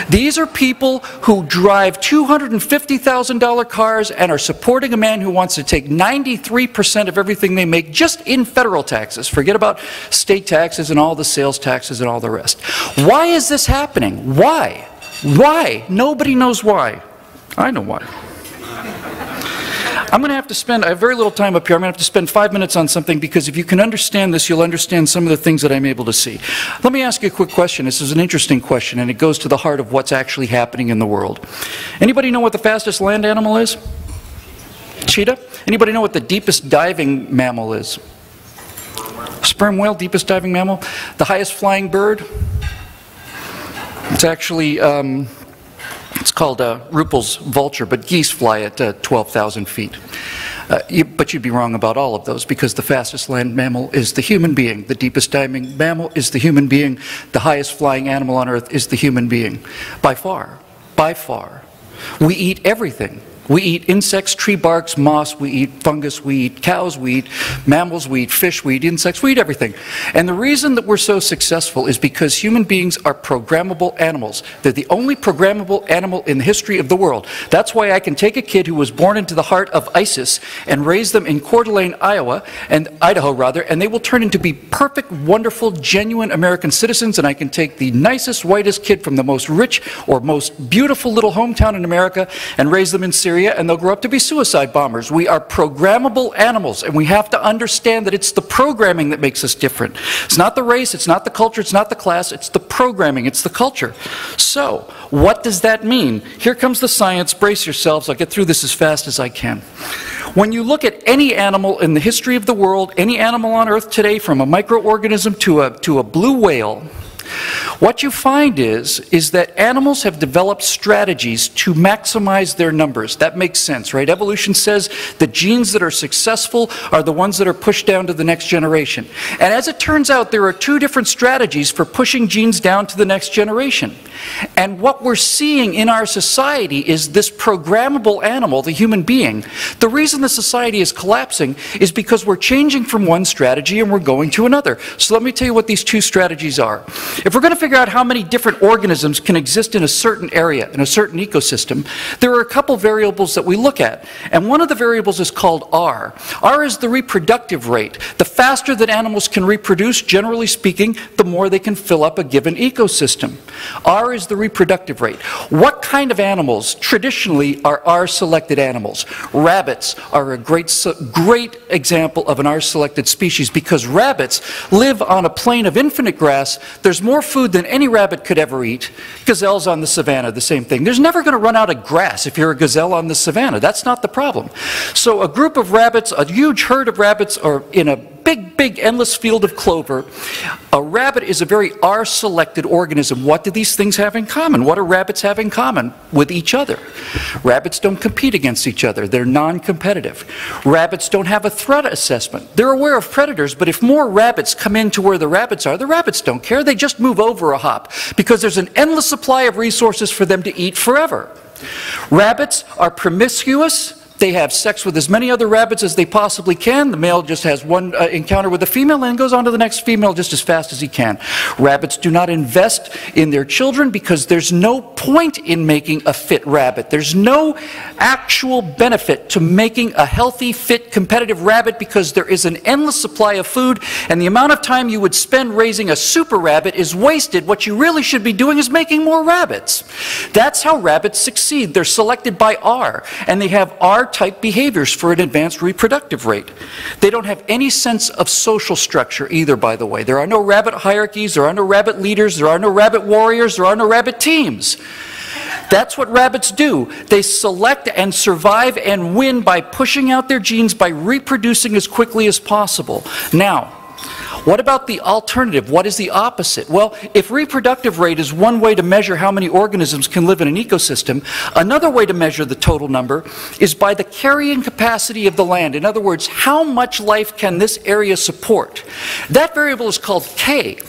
These are people who drive $250,000 cars and are supporting a man who wants to take 93% of everything they make just in federal taxes. Forget about state taxes and all the sales taxes and all the rest. Why is this happening? Why? Why? Nobody knows why. I know why. I'm going to have to spend, I have very little time up here, I'm going to have to spend 5 minutes on something, because if you can understand this, you'll understand some of the things that I'm able to see. Let me ask you a quick question. This is an interesting question, and it goes to the heart of what's actually happening in the world. Anybody know what the fastest land animal is? Cheetah? Anybody know what the deepest diving mammal is? Sperm whale, deepest diving mammal. The highest flying bird? It's actually, it's called Ruppel's vulture, but geese fly at 12,000 feet. But you'd be wrong about all of those, because the fastest land mammal is the human being. The deepest diving mammal is the human being. The highest flying animal on Earth is the human being. By far. By far. We eat everything. We eat insects, tree barks, moss, we eat fungus, we eat cows, we eat mammals, we eat fish, we eat insects, we eat everything. And the reason that we're so successful is because human beings are programmable animals. They're the only programmable animal in the history of the world. That's why I can take a kid who was born into the heart of ISIS and raise them in Coeur d'Alene, Idaho, and they will turn into be perfect, wonderful, genuine American citizens. And I can take the nicest, whitest kid from the most rich or most beautiful little hometown in America and raise them in Syria, and they'll grow up to be suicide bombers. We are programmable animals, and we have to understand that it's the programming that makes us different. It's not the race, it's not the culture, it's not the class, it's the programming, it's the culture. So, what does that mean? Here comes the science. Brace yourselves. I'll get through this as fast as I can. When you look at any animal in the history of the world, any animal on Earth today, from a microorganism to a blue whale, what you find is that animals have developed strategies to maximize their numbers. That makes sense, right? Evolution says the genes that are successful are the ones that are pushed down to the next generation. And as it turns out, there are two different strategies for pushing genes down to the next generation. And what we're seeing in our society is this programmable animal, the human being. The reason the society is collapsing is because we're changing from one strategy and we're going to another. So let me tell you what these two strategies are. If we're going to figure out how many different organisms can exist in a certain area, in a certain ecosystem, there are a couple variables that we look at. And one of the variables is called R. R is the reproductive rate. The faster that animals can reproduce, generally speaking, the more they can fill up a given ecosystem. R is the reproductive rate. What kind of animals traditionally are R-selected animals? Rabbits are a great example of an R-selected species because rabbits live on a plain of infinite grass. There's more food than any rabbit could ever eat. Gazelles on the savannah, the same thing. There's never going to run out of grass if you're a gazelle on the savannah. That's not the problem. So a group of rabbits, a huge herd of rabbits, are in a big endless field of clover. A rabbit is a very R-selected organism. What do these things have in common? What do rabbits have in common with each other? Rabbits don't compete against each other. They're non-competitive. Rabbits don't have a threat assessment. They're aware of predators, but if more rabbits come into where the rabbits don't care. They just move over a hop because there's an endless supply of resources for them to eat forever. Rabbits are promiscuous. They have sex with as many other rabbits as they possibly can. The male just has one encounter with a female and goes on to the next female just as fast as he can. Rabbits do not invest in their children because there's no point in making a fit rabbit. There's no actual benefit to making a healthy, fit, competitive rabbit because there is an endless supply of food, and the amount of time you would spend raising a super rabbit is wasted. What you really should be doing is making more rabbits. That's how rabbits succeed. They're selected by R, and they have R-type behaviors for an advanced reproductive rate. They don't have any sense of social structure either, by the way. There are no rabbit hierarchies, there are no rabbit leaders, there are no rabbit warriors, there are no rabbit teams. That's what rabbits do. They select and survive and win by pushing out their genes, by reproducing as quickly as possible. Now, what about the alternative? What is the opposite? Well, if reproductive rate is one way to measure how many organisms can live in an ecosystem, another way to measure the total number is by the carrying capacity of the land. In other words, how much life can this area support? That variable is called K.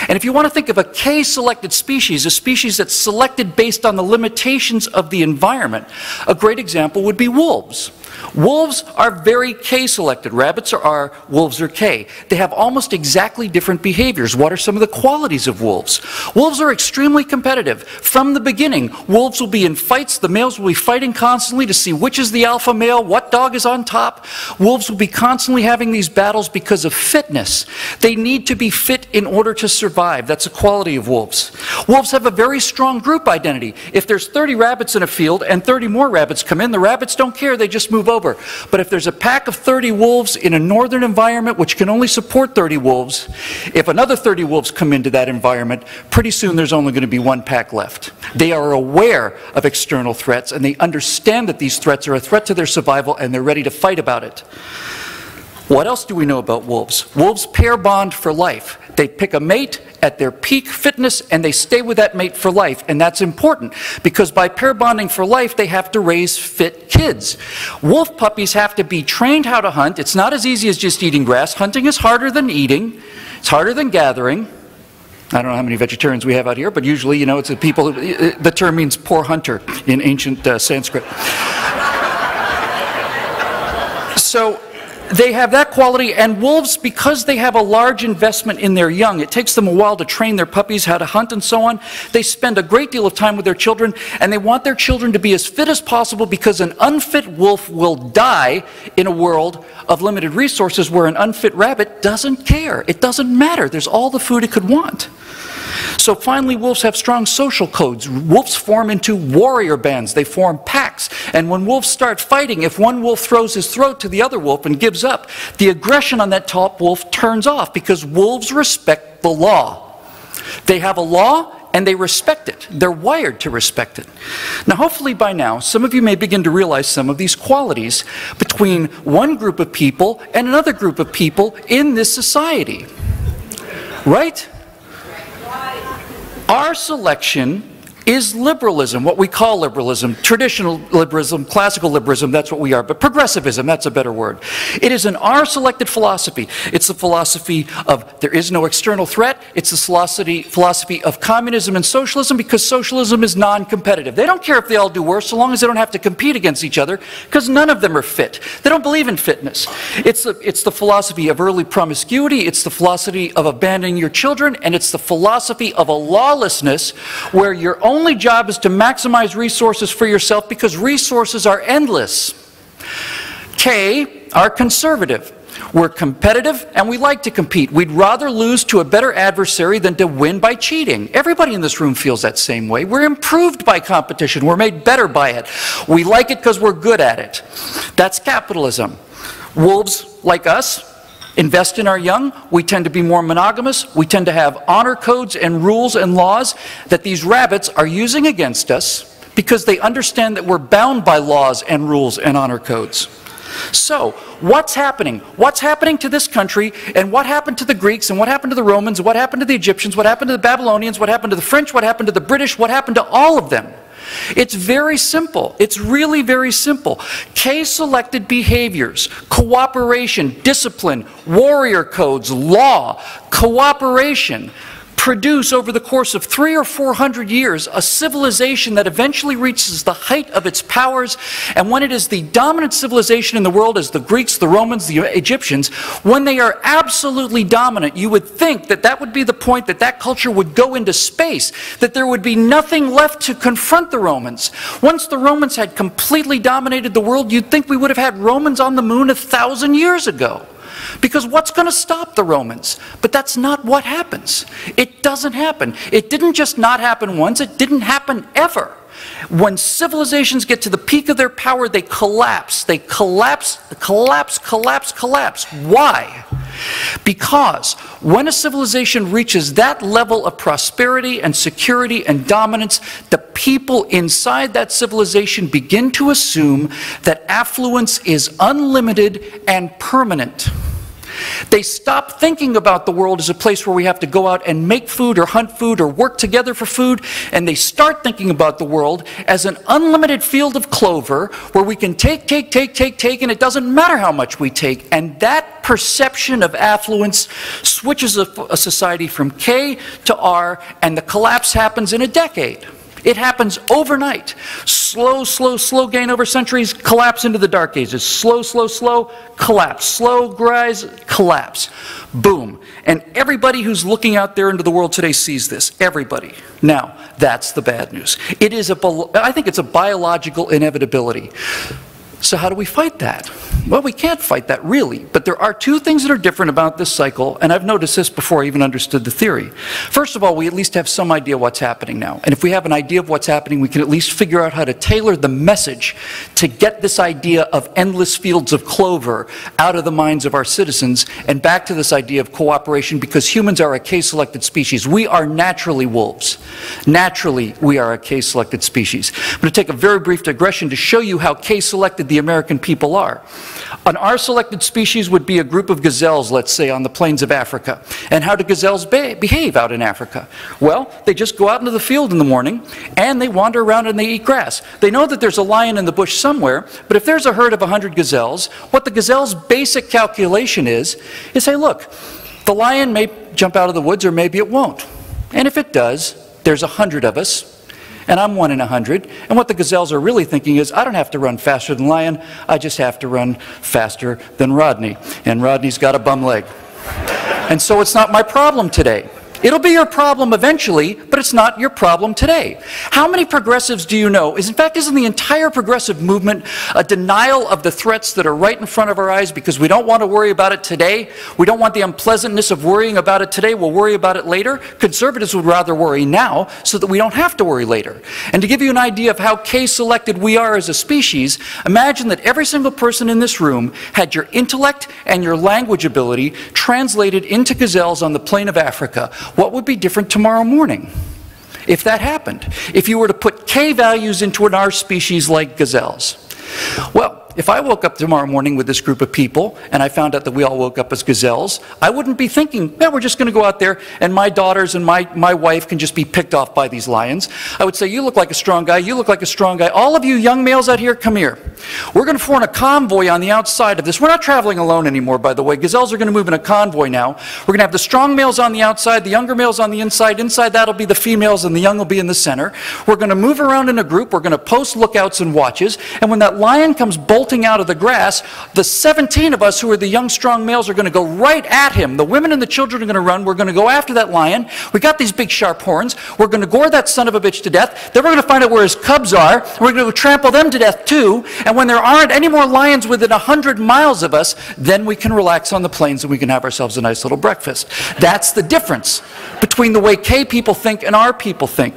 And if you want to think of a K-selected species, a species that's selected based on the limitations of the environment, a great example would be wolves. Wolves are very K-selected. Rabbits are R, wolves are K. They have almost exactly different behaviors. What are some of the qualities of wolves? Wolves are extremely competitive. From the beginning, wolves will be in fights. The males will be fighting constantly to see which is the alpha male, what dog is on top. Wolves will be constantly having these battles because of fitness. They need to be fit in order to survive. That's a quality of wolves. Wolves have a very strong group identity. If there's 30 rabbits in a field and 30 more rabbits come in, the rabbits don't care. They just move over. But if there's a pack of 30 wolves in a northern environment which can only support 30 wolves, if another 30 wolves come into that environment, pretty soon there's only going to be one pack left. They are aware of external threats and they understand that these threats are a threat to their survival and they're ready to fight about it. What else do we know about wolves? Wolves pair bond for life. They pick a mate at their peak fitness and they stay with that mate for life. And that's important because by pair bonding for life, they have to raise fit kids. Wolf puppies have to be trained how to hunt. It's not as easy as just eating grass. Hunting is harder than eating. It's harder than gathering. I don't know how many vegetarians we have out here, but usually, you know, it's the people, the term means poor hunter in ancient Sanskrit. So, they have that quality, and wolves, because they have a large investment in their young, it takes them a while to train their puppies how to hunt and so on. They spend a great deal of time with their children, and they want their children to be as fit as possible because an unfit wolf will die in a world of limited resources where an unfit rabbit doesn't care. It doesn't matter. There's all the food it could want. So finally, wolves have strong social codes. Wolves form into warrior bands. They form packs. And when wolves start fighting, if one wolf throws his throat to the other wolf and gives up, the aggression on that top wolf turns off because wolves respect the law. They have a law and they respect it. They're wired to respect it. Now, hopefully by now, some of you may begin to realize some of these qualities between one group of people and another group of people in this society. Right? Our selection is liberalism, what we call liberalism, traditional liberalism, classical liberalism, that's what we are, but progressivism, that's a better word. It is an R-selected philosophy. It's the philosophy of there is no external threat. It's the philosophy of communism and socialism, because socialism is non-competitive. They don't care if they all do worse so long as they don't have to compete against each other, because none of them are fit. They don't believe in fitness. It's the philosophy of early promiscuity. It's the philosophy of abandoning your children, and it's the philosophy of a lawlessness where your only job is to maximize resources for yourself because resources are endless. K are conservative. We're competitive and we like to compete. We'd rather lose to a better adversary than to win by cheating. Everybody in this room feels that same way. We're improved by competition. We're made better by it. We like it because we're good at it. That's capitalism. Wolves like us invest in our young. We tend to be more monogamous. We tend to have honor codes and rules and laws that these rabbits are using against us because they understand that we're bound by laws and rules and honor codes. So, what's happening? What's happening to this country, and what happened to the Greeks, and what happened to the Romans, what happened to the Egyptians, what happened to the Babylonians, what happened to the French, what happened to the British, what happened to all of them? It's very simple. It's really very simple. K-selected behaviors, cooperation, discipline, warrior codes, law, cooperation, produce over the course of 300 or 400 years a civilization that eventually reaches the height of its powers, and when it is the dominant civilization in the world as the Greeks, the Romans, the Egyptians, when they are absolutely dominant, you would think that that would be the point that that culture would go into space, that there would be nothing left to confront the Romans. Once the Romans had completely dominated the world, you'd think we would have had Romans on the moon 1,000 years ago. Because what's going to stop the Romans? But that's not what happens. It doesn't happen. It didn't just not happen once, it didn't happen ever. When civilizations get to the peak of their power, they collapse. They collapse, collapse, collapse, collapse. Why? Because when a civilization reaches that level of prosperity and security and dominance, the people inside that civilization begin to assume that affluence is unlimited and permanent. They stop thinking about the world as a place where we have to go out and make food or hunt food or work together for food, and they start thinking about the world as an unlimited field of clover where we can take, and it doesn't matter how much we take. And that perception of affluence switches a society from K to R, and the collapse happens in a decade. It happens overnight. Slow, slow, slow gain over centuries, collapse into the dark ages. Slow, slow, slow, collapse. Slow rise, collapse. Boom. And everybody who's looking out there into the world today sees this. Everybody. Now, that's the bad news. It is I think it's a biological inevitability. So how do we fight that? Well, we can't fight that really, but there are two things that are different about this cycle, and I've noticed this before I even understood the theory. First of all, we at least have some idea what's happening now, and if we have an idea of what's happening, we can at least figure out how to tailor the message to get this idea of endless fields of clover out of the minds of our citizens and back to this idea of cooperation, because humans are a K-selected species. We are naturally wolves. Naturally, we are a K-selected species. I'm going to take a very brief digression to show you how K-selected the American people are. An R-selected species would be a group of gazelles, let's say, on the plains of Africa. And how do gazelles behave out in Africa? Well, they just go out into the field in the morning, and they wander around and they eat grass. They know that there's a lion in the bush somewhere, but if there's a herd of 100 gazelles, what the gazelle's basic calculation is hey, look, the lion may jump out of the woods or maybe it won't. And if it does, there's 100 of us, and I'm 1 in 100, and what the gazelles are really thinking is, I don't have to run faster than Lion, I just have to run faster than Rodney, and Rodney's got a bum leg. And so it's not my problem today. It'll be your problem eventually, but it's not your problem today. How many progressives do you know? In fact, isn't the entire progressive movement a denial of the threats that are right in front of our eyes because we don't want to worry about it today? We don't want the unpleasantness of worrying about it today. We'll worry about it later. Conservatives would rather worry now so that we don't have to worry later. And to give you an idea of how K-selected we are as a species, imagine that every single person in this room had your intellect and your language ability translated into gazelles on the plain of Africa. What would be different tomorrow morning if that happened? If you were to put K values into an R species like gazelles? Well, if I woke up tomorrow morning with this group of people and I found out that we all woke up as gazelles, I wouldn't be thinking, yeah, we're just going to go out there and my daughters and my wife can just be picked off by these lions. I would say, you look like a strong guy, you look like a strong guy. All of you young males out here, come here. We're going to form a convoy on the outside of this. We're not traveling alone anymore, by the way. Gazelles are going to move in a convoy now. We're going to have the strong males on the outside, the younger males on the inside. Inside that'll be the females and the young will be in the center. We're going to move around in a group. We're going to post lookouts and watches. And when that lion comes bolting out of the grass, the 17 of us who are the young, strong males are going to go right at him. The women and the children are going to run. We're going to go after that lion. We got these big sharp horns. We're going to gore that son of a bitch to death. Then we're going to find out where his cubs are. We're going to trample them to death too. And when there aren't any more lions within 100 miles of us, then we can relax on the plains and we can have ourselves a nice little breakfast. That's the difference between the way K people think and our people think.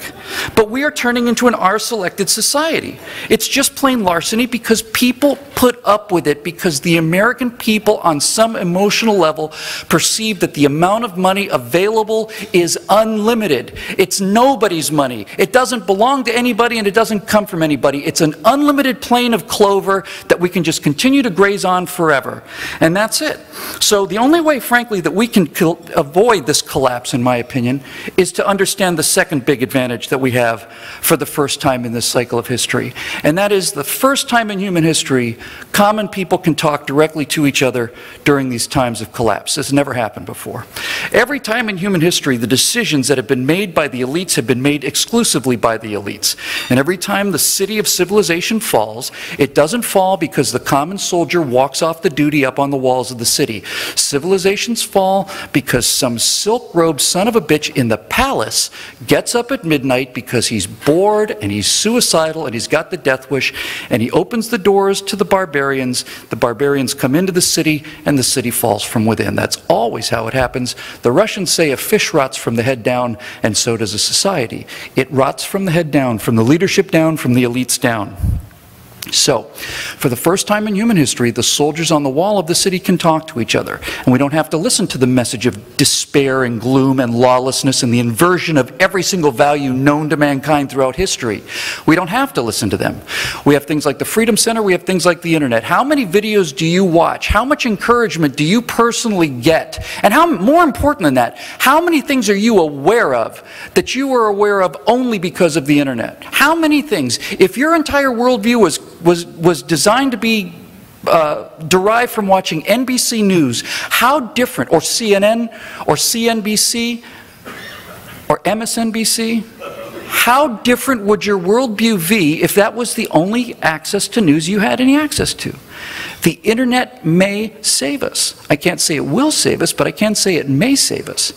But we are turning into an R-selected society. It's just plain larceny because people put up with it because the American people on some emotional level perceive that the amount of money available is unlimited. It's nobody's money. It doesn't belong to anybody and it doesn't come from anybody. It's an unlimited plain of clover that we can just continue to graze on forever. And that's it. So the only way, frankly, that we can avoid this collapse, in my opinion, is to understand the second big advantage that we have for the first time in this cycle of history. And that is the first time in human history common people can talk directly to each other during these times of collapse. This has never happened before. Every time in human history, the decisions that have been made by the elites have been made exclusively by the elites. And every time the city of civilization falls, it doesn't fall because the common soldier walks off the duty up on the walls of the city. Civilizations fall because some silk-robed son of a bitch in the palace gets up at midnight because he's bored and he's suicidal and he's got the death wish, and he opens the doors to the barbarians come into the city and the city falls from within. That's always how it happens. The Russians say a fish rots from the head down, and so does a society. It rots from the head down, from the leadership down, from the elites down. So, for the first time in human history, the soldiers on the wall of the city can talk to each other. And we don't have to listen to the message of despair and gloom and lawlessness and the inversion of every single value known to mankind throughout history. We don't have to listen to them. We have things like the Freedom Center, we have things like the internet. How many videos do you watch? How much encouragement do you personally get? And how, more important than that, how many things are you aware of that you are aware of only because of the internet? How many things? If your entire worldview was designed to be derived from watching NBC News, how different, or CNN, or CNBC, or MSNBC, how different would your worldview be if that was the only access to news you had any access to? The internet may save us. I can't say it will save us, but I can say it may save us.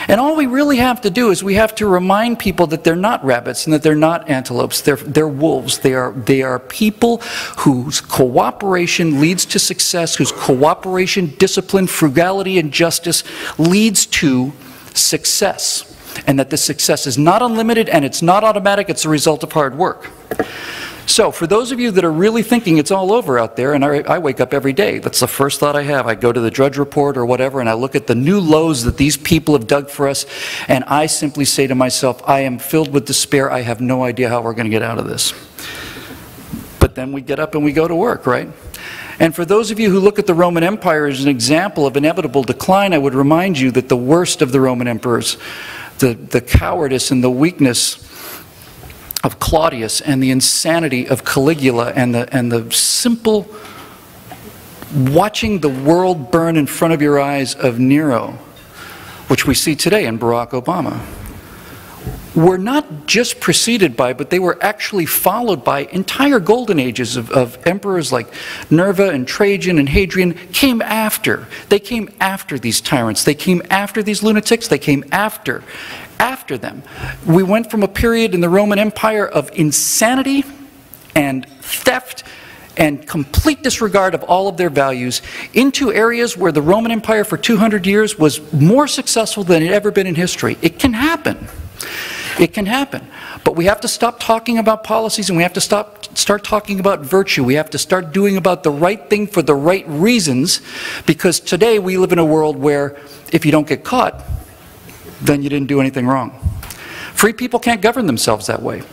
And all we really have to do is we have to remind people that they're not rabbits and that they're not antelopes. They're wolves. They are people whose cooperation leads to success, whose cooperation, discipline, frugality, and justice leads to success. And that the success is not unlimited and it's not automatic, it's a result of hard work. So, for those of you that are really thinking it's all over out there, and I wake up every day, that's the first thought I have. I go to the Drudge Report or whatever, and I look at the new lows that these people have dug for us, and I simply say to myself, I am filled with despair, I have no idea how we're going to get out of this. But then we get up and we go to work, right? And for those of you who look at the Roman Empire as an example of inevitable decline, I would remind you that the worst of the Roman emperors, the cowardice and the weakness of Claudius and the insanity of Caligula and the simple watching the world burn in front of your eyes of Nero, which we see today in Barack Obama, were not just preceded by, but they were actually followed by entire golden ages of emperors like Nerva and Trajan and Hadrian came after. They came after these tyrants. They came after these lunatics. They came after them. We went from a period in the Roman Empire of insanity and theft and complete disregard of all of their values into areas where the Roman Empire for 200 years was more successful than it had ever been in history. It can happen. It can happen. But we have to stop talking about policies and we have to start talking about virtue. We have to start doing about the right thing for the right reasons, because today we live in a world where if you don't get caught, then you didn't do anything wrong. Free people can't govern themselves that way.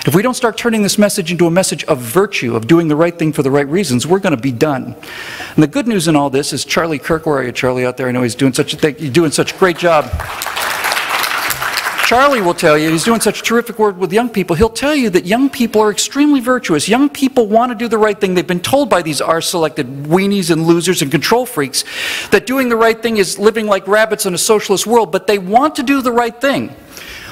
If we don't start turning this message into a message of virtue, of doing the right thing for the right reasons, we're going to be done. And the good news in all this is Charlie Kirk, where are you, Charlie, out there? I know he's doing such a great job. Charlie will tell you, he's doing such terrific work with young people, he'll tell you that young people are extremely virtuous. Young people want to do the right thing. They've been told by these R-selected weenies and losers and control freaks that doing the right thing is living like rabbits in a socialist world, but they want to do the right thing.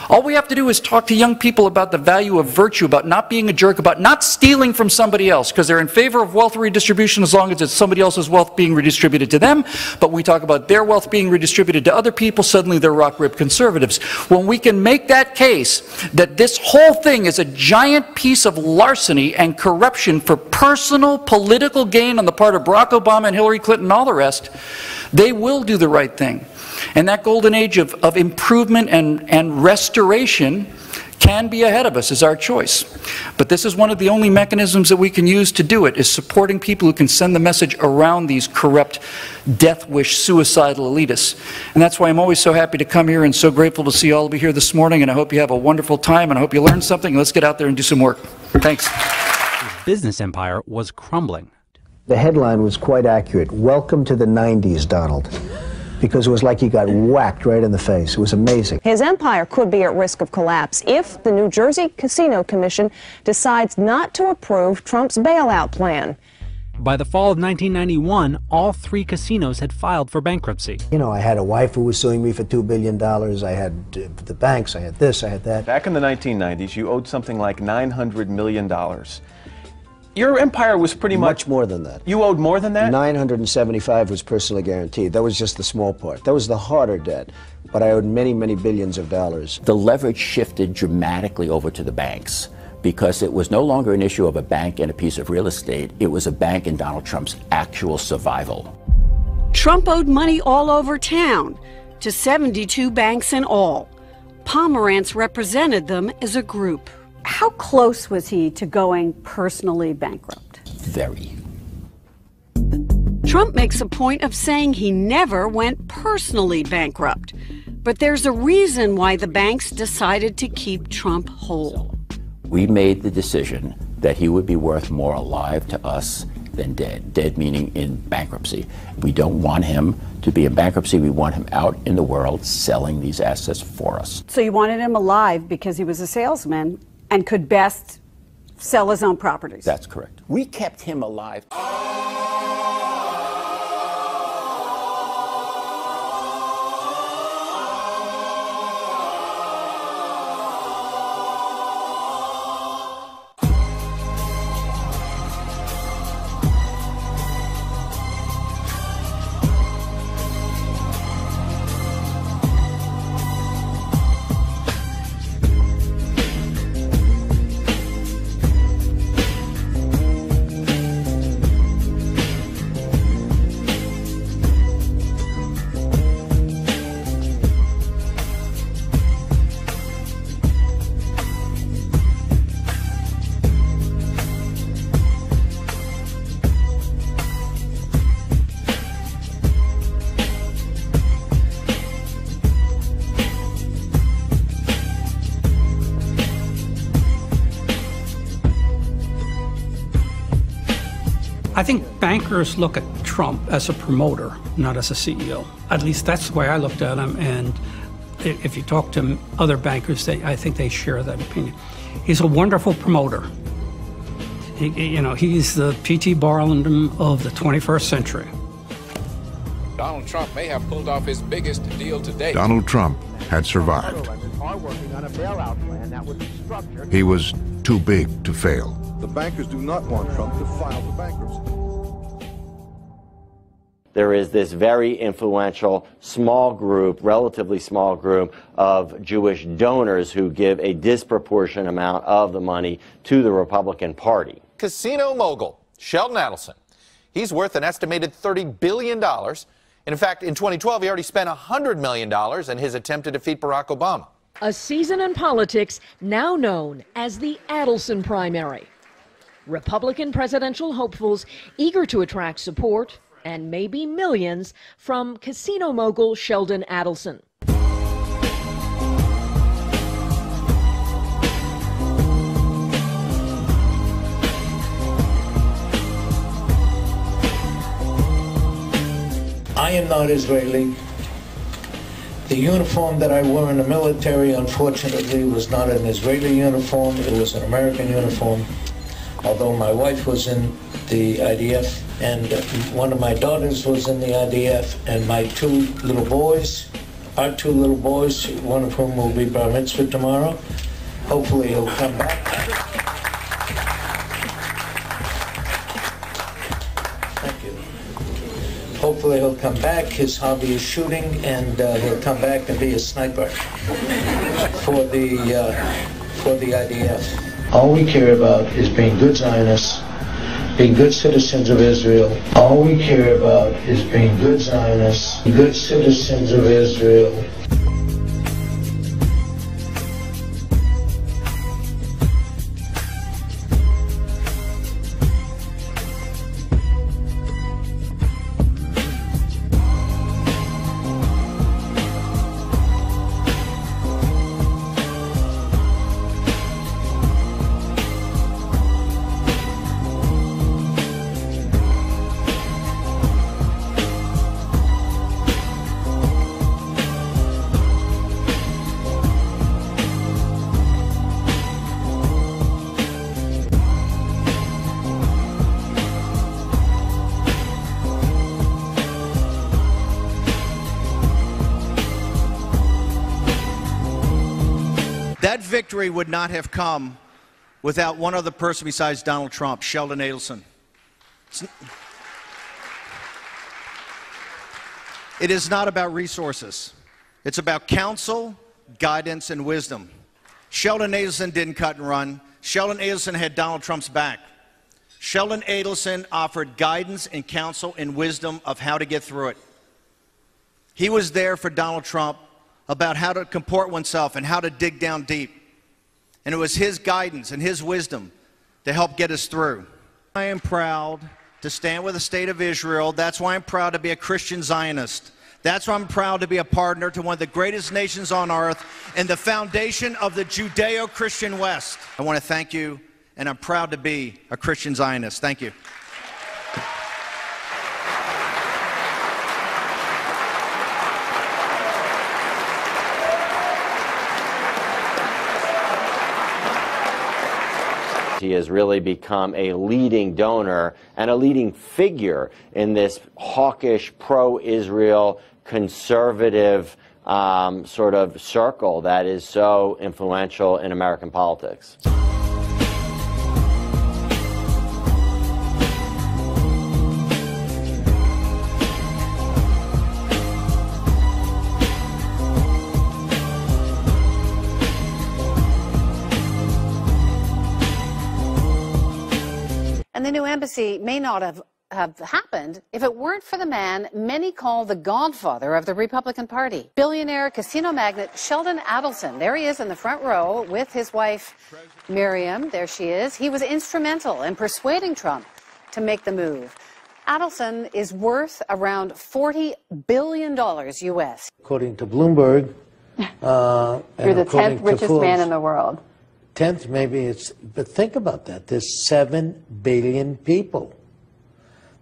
All we have to do is talk to young people about the value of virtue, about not being a jerk, about not stealing from somebody else, because they're in favor of wealth redistribution as long as it's somebody else's wealth being redistributed to them. But when we talk about their wealth being redistributed to other people, suddenly they're rock-ribbed conservatives. When we can make that case that this whole thing is a giant piece of larceny and corruption for personal political gain on the part of Barack Obama and Hillary Clinton and all the rest, they will do the right thing. And that golden age of improvement and restoration can be ahead of us, is our choice. But this is one of the only mechanisms that we can use to do it, is supporting people who can send the message around these corrupt, death wish, suicidal elitists. And that's why I'm always so happy to come here and so grateful to see all of you here this morning, and I hope you have a wonderful time, and I hope you learned something. Let's get out there and do some work. Thanks. His business empire was crumbling. The headline was quite accurate. Welcome to the 90s, Donald. Because it was like he got whacked right in the face. It was amazing. His empire could be at risk of collapse if the New Jersey Casino Commission decides not to approve Trump's bailout plan. By the fall of 1991, all 3 casinos had filed for bankruptcy. You know, I had a wife who was suing me for $2 billion. I had the banks, I had this, I had that. Back in the 1990s, you owed something like $900 million. Your empire was pretty much more than that. You owed more than that? 975 was personally guaranteed. That was just the small part. That was the harder debt. But I owed many, many billions of dollars. The leverage shifted dramatically over to the banks because it was no longer an issue of a bank and a piece of real estate. It was a bank in Donald Trump's actual survival. Trump owed money all over town, to 72 banks in all. Pomerantz represented them as a group. How close was he to going personally bankrupt? Very. Trump makes a point of saying he never went personally bankrupt. But there's a reason why the banks decided to keep Trump whole. We made the decision that he would be worth more alive to us than dead. Dead meaning in bankruptcy. We don't want him to be in bankruptcy. We want him out in the world selling these assets for us. So you wanted him alive because he was a salesman and could best sell his own properties. That's correct. We kept him alive. I think bankers look at Trump as a promoter, not as a CEO. At least that's the way I looked at him, and if you talk to other bankers, I think they share that opinion. He's a wonderful promoter. He's the P.T. Barnum of the 21st century. Donald Trump may have pulled off his biggest deal to date. Donald Trump had survived. He was too big to fail. The bankers do not want Trump to file for bankruptcy. There is this very influential small group, relatively small group of Jewish donors who give a disproportionate amount of the money to the Republican Party. Casino mogul Sheldon Adelson. He's worth an estimated $30 billion. And in fact, in 2012, he already spent $100 million in his attempt to defeat Barack Obama. A season in politics now known as the Adelson primary. Republican presidential hopefuls eager to attract support and maybe millions from casino mogul Sheldon Adelson. I am not Israeli. The uniform that I wore in the military, unfortunately, was not an Israeli uniform. It was an American uniform. Although my wife was in the IDF, and one of my daughters was in the IDF, and my two little boys, our two little boys, one of whom will be bar mitzvah tomorrow. Hopefully he'll come back. Thank you. Hopefully he'll come back. His hobby is shooting, and he'll come back and be a sniper for the IDF. All we care about is being good Zionists, being good citizens of Israel. All we care about is being good Zionists, good citizens of Israel. That victory would not have come without one other person besides Donald Trump, Sheldon Adelson. It is not about resources. It's about counsel, guidance, and wisdom. Sheldon Adelson didn't cut and run. Sheldon Adelson had Donald Trump's back. Sheldon Adelson offered guidance and counsel and wisdom of how to get through it. He was there for Donald Trump about how to comport oneself and how to dig down deep. And it was his guidance and his wisdom to help get us through. I am proud to stand with the state of Israel. That's why I'm proud to be a Christian Zionist. That's why I'm proud to be a partner to one of the greatest nations on earth and the foundation of the Judeo-Christian West. I want to thank you, and I'm proud to be a Christian Zionist. Thank you. He has really become a leading donor and a leading figure in this hawkish, pro-Israel, conservative sort of circle that is so influential in American politics. And the new embassy may not have happened if it weren't for the man many call the godfather of the Republican Party. Billionaire casino magnate Sheldon Adelson. There he is in the front row with his wife, Miriam. There she is. He was instrumental in persuading Trump to make the move. Adelson is worth around $40 billion U.S. According to Bloomberg, You're the 10th richest man in the world. 10th, maybe it's, but think about that. There's 7 billion people.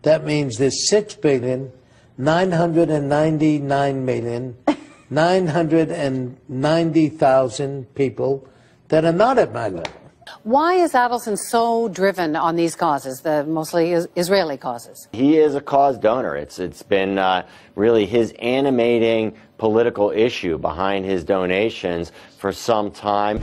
That means there's 6,999,990,000 people that are not at my level. Why is Adelson so driven on these causes, the mostly Israeli causes? He is a cause donor. It's been really his animating political issue behind his donations for some time.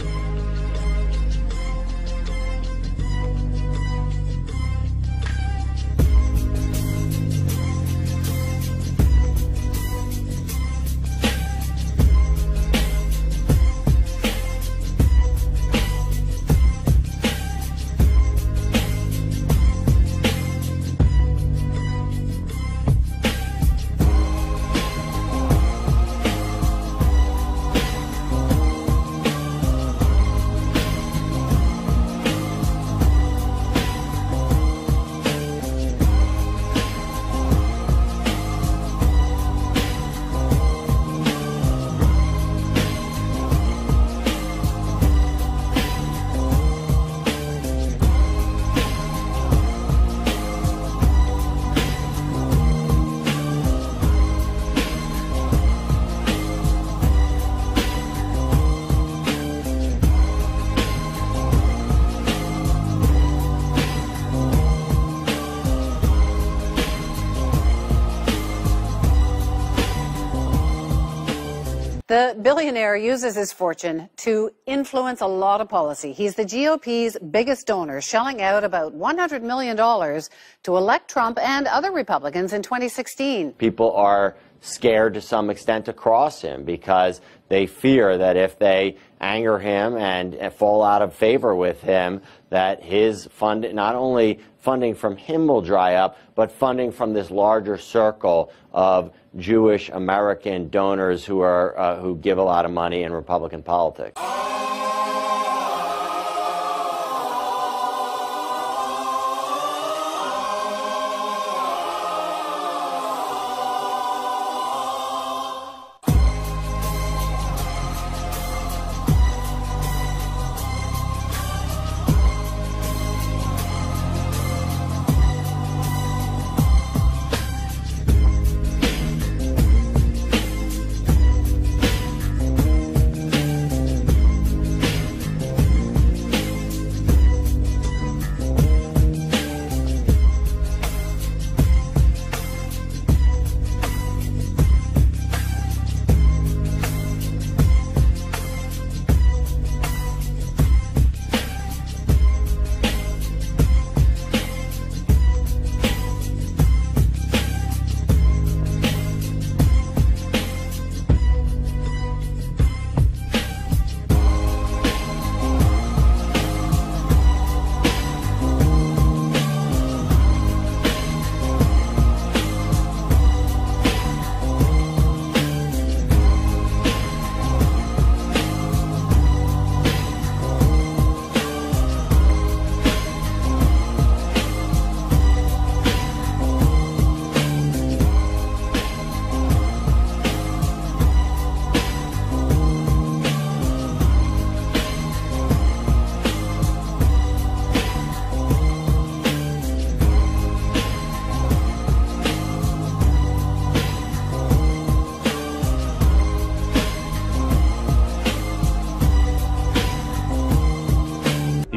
The billionaire uses his fortune to influence a lot of policy. He's the GOP's biggest donor, shelling out about $100 million to elect Trump and other Republicans in 2016. People are scared to some extent to cross him because they fear that if they anger him and fall out of favor with him, that his not only funding from him will dry up, but funding from this larger circle of Jewish American donors who give a lot of money in Republican politics.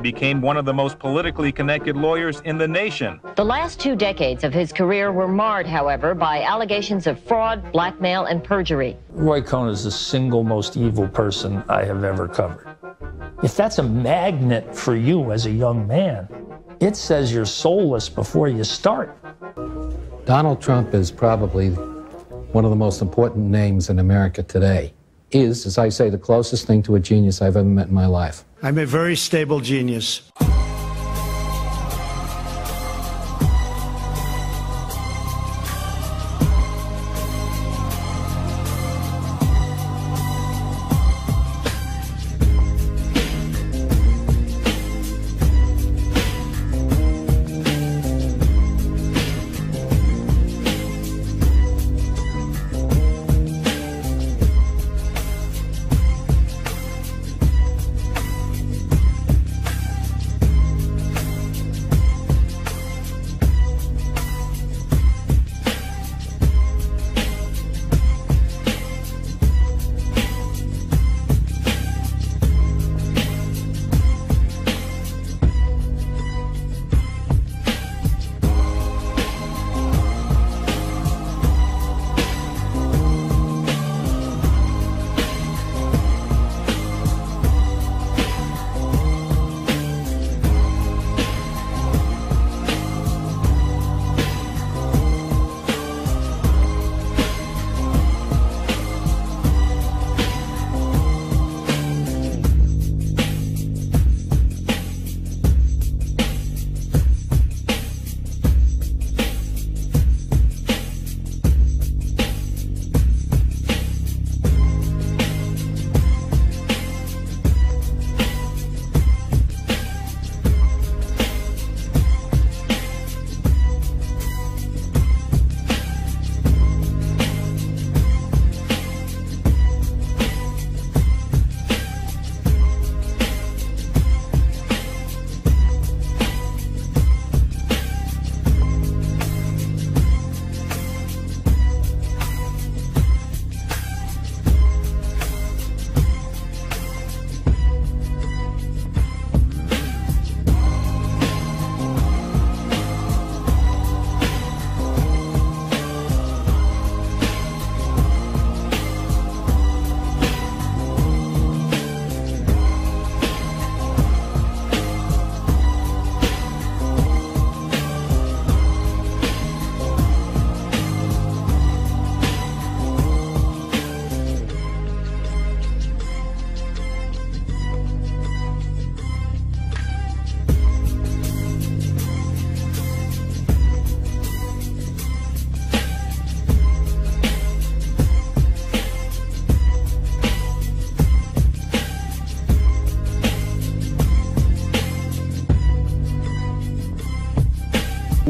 Became one of the most politically connected lawyers in the nation. The last 2 decades of his career were marred, however, by allegations of fraud, blackmail, and perjury. Roy Cohn is the single most evil person I have ever covered. If that's a magnet for you as a young man, it says you're soulless before you start. Donald Trump is probably one of the most important names in America today. Is, as I say, the closest thing to a genius I've ever met in my life. I'm a very stable genius.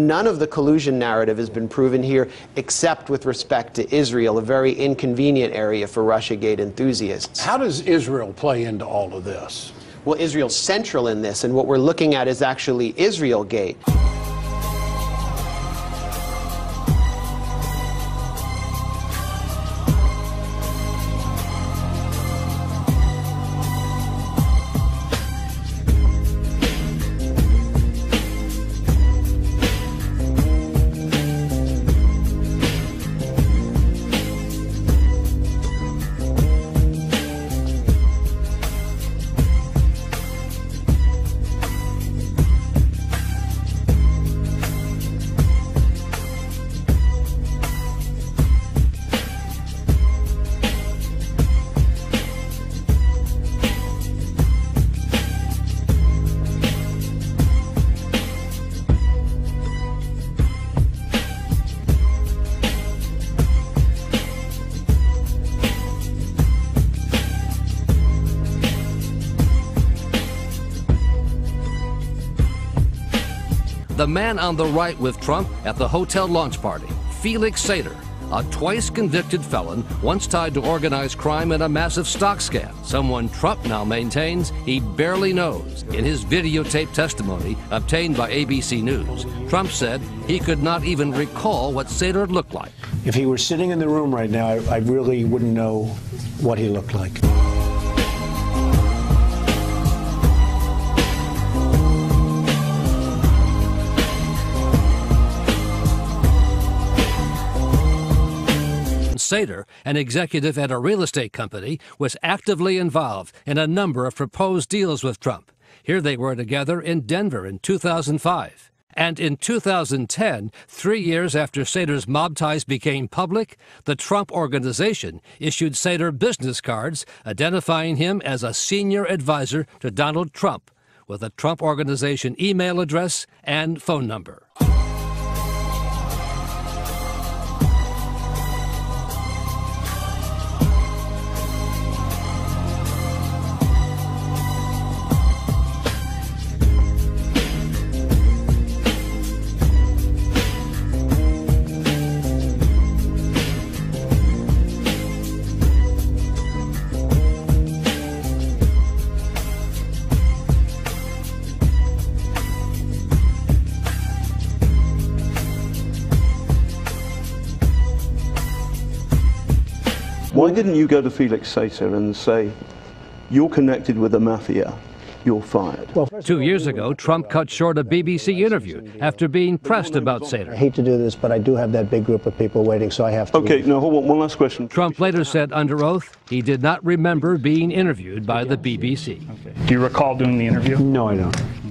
None of the collusion narrative has been proven here, except with respect to Israel, a very inconvenient area for Russiagate enthusiasts. How does Israel play into all of this? Well, Israel's central in this, and what we're looking at is actually Israelgate. The man on the right with Trump at the hotel launch party, Felix Sater, a twice convicted felon once tied to organized crime and a massive stock scam, someone Trump now maintains he barely knows. In his videotaped testimony obtained by ABC News, Trump said he could not even recall what Sater looked like. If he were sitting in the room right now, I really wouldn't know what he looked like. Sater, an executive at a real estate company, was actively involved in a number of proposed deals with Trump. Here they were together in Denver in 2005. And in 2010, 3 years after Sater's mob ties became public, the Trump Organization issued Sater business cards identifying him as a senior advisor to Donald Trump, with a Trump Organization email address and phone number. Why didn't you go to Felix Sater and say, you're connected with the mafia, you're fired? Well, 2 years ago, Trump cut short a BBC interview after being pressed about Sater. I hate to do this, but I do have that big group of people waiting, so I have to. Okay, now hold on, one last question. Trump later said under oath he did not remember being interviewed by the BBC. Do you recall doing the interview? No, I don't.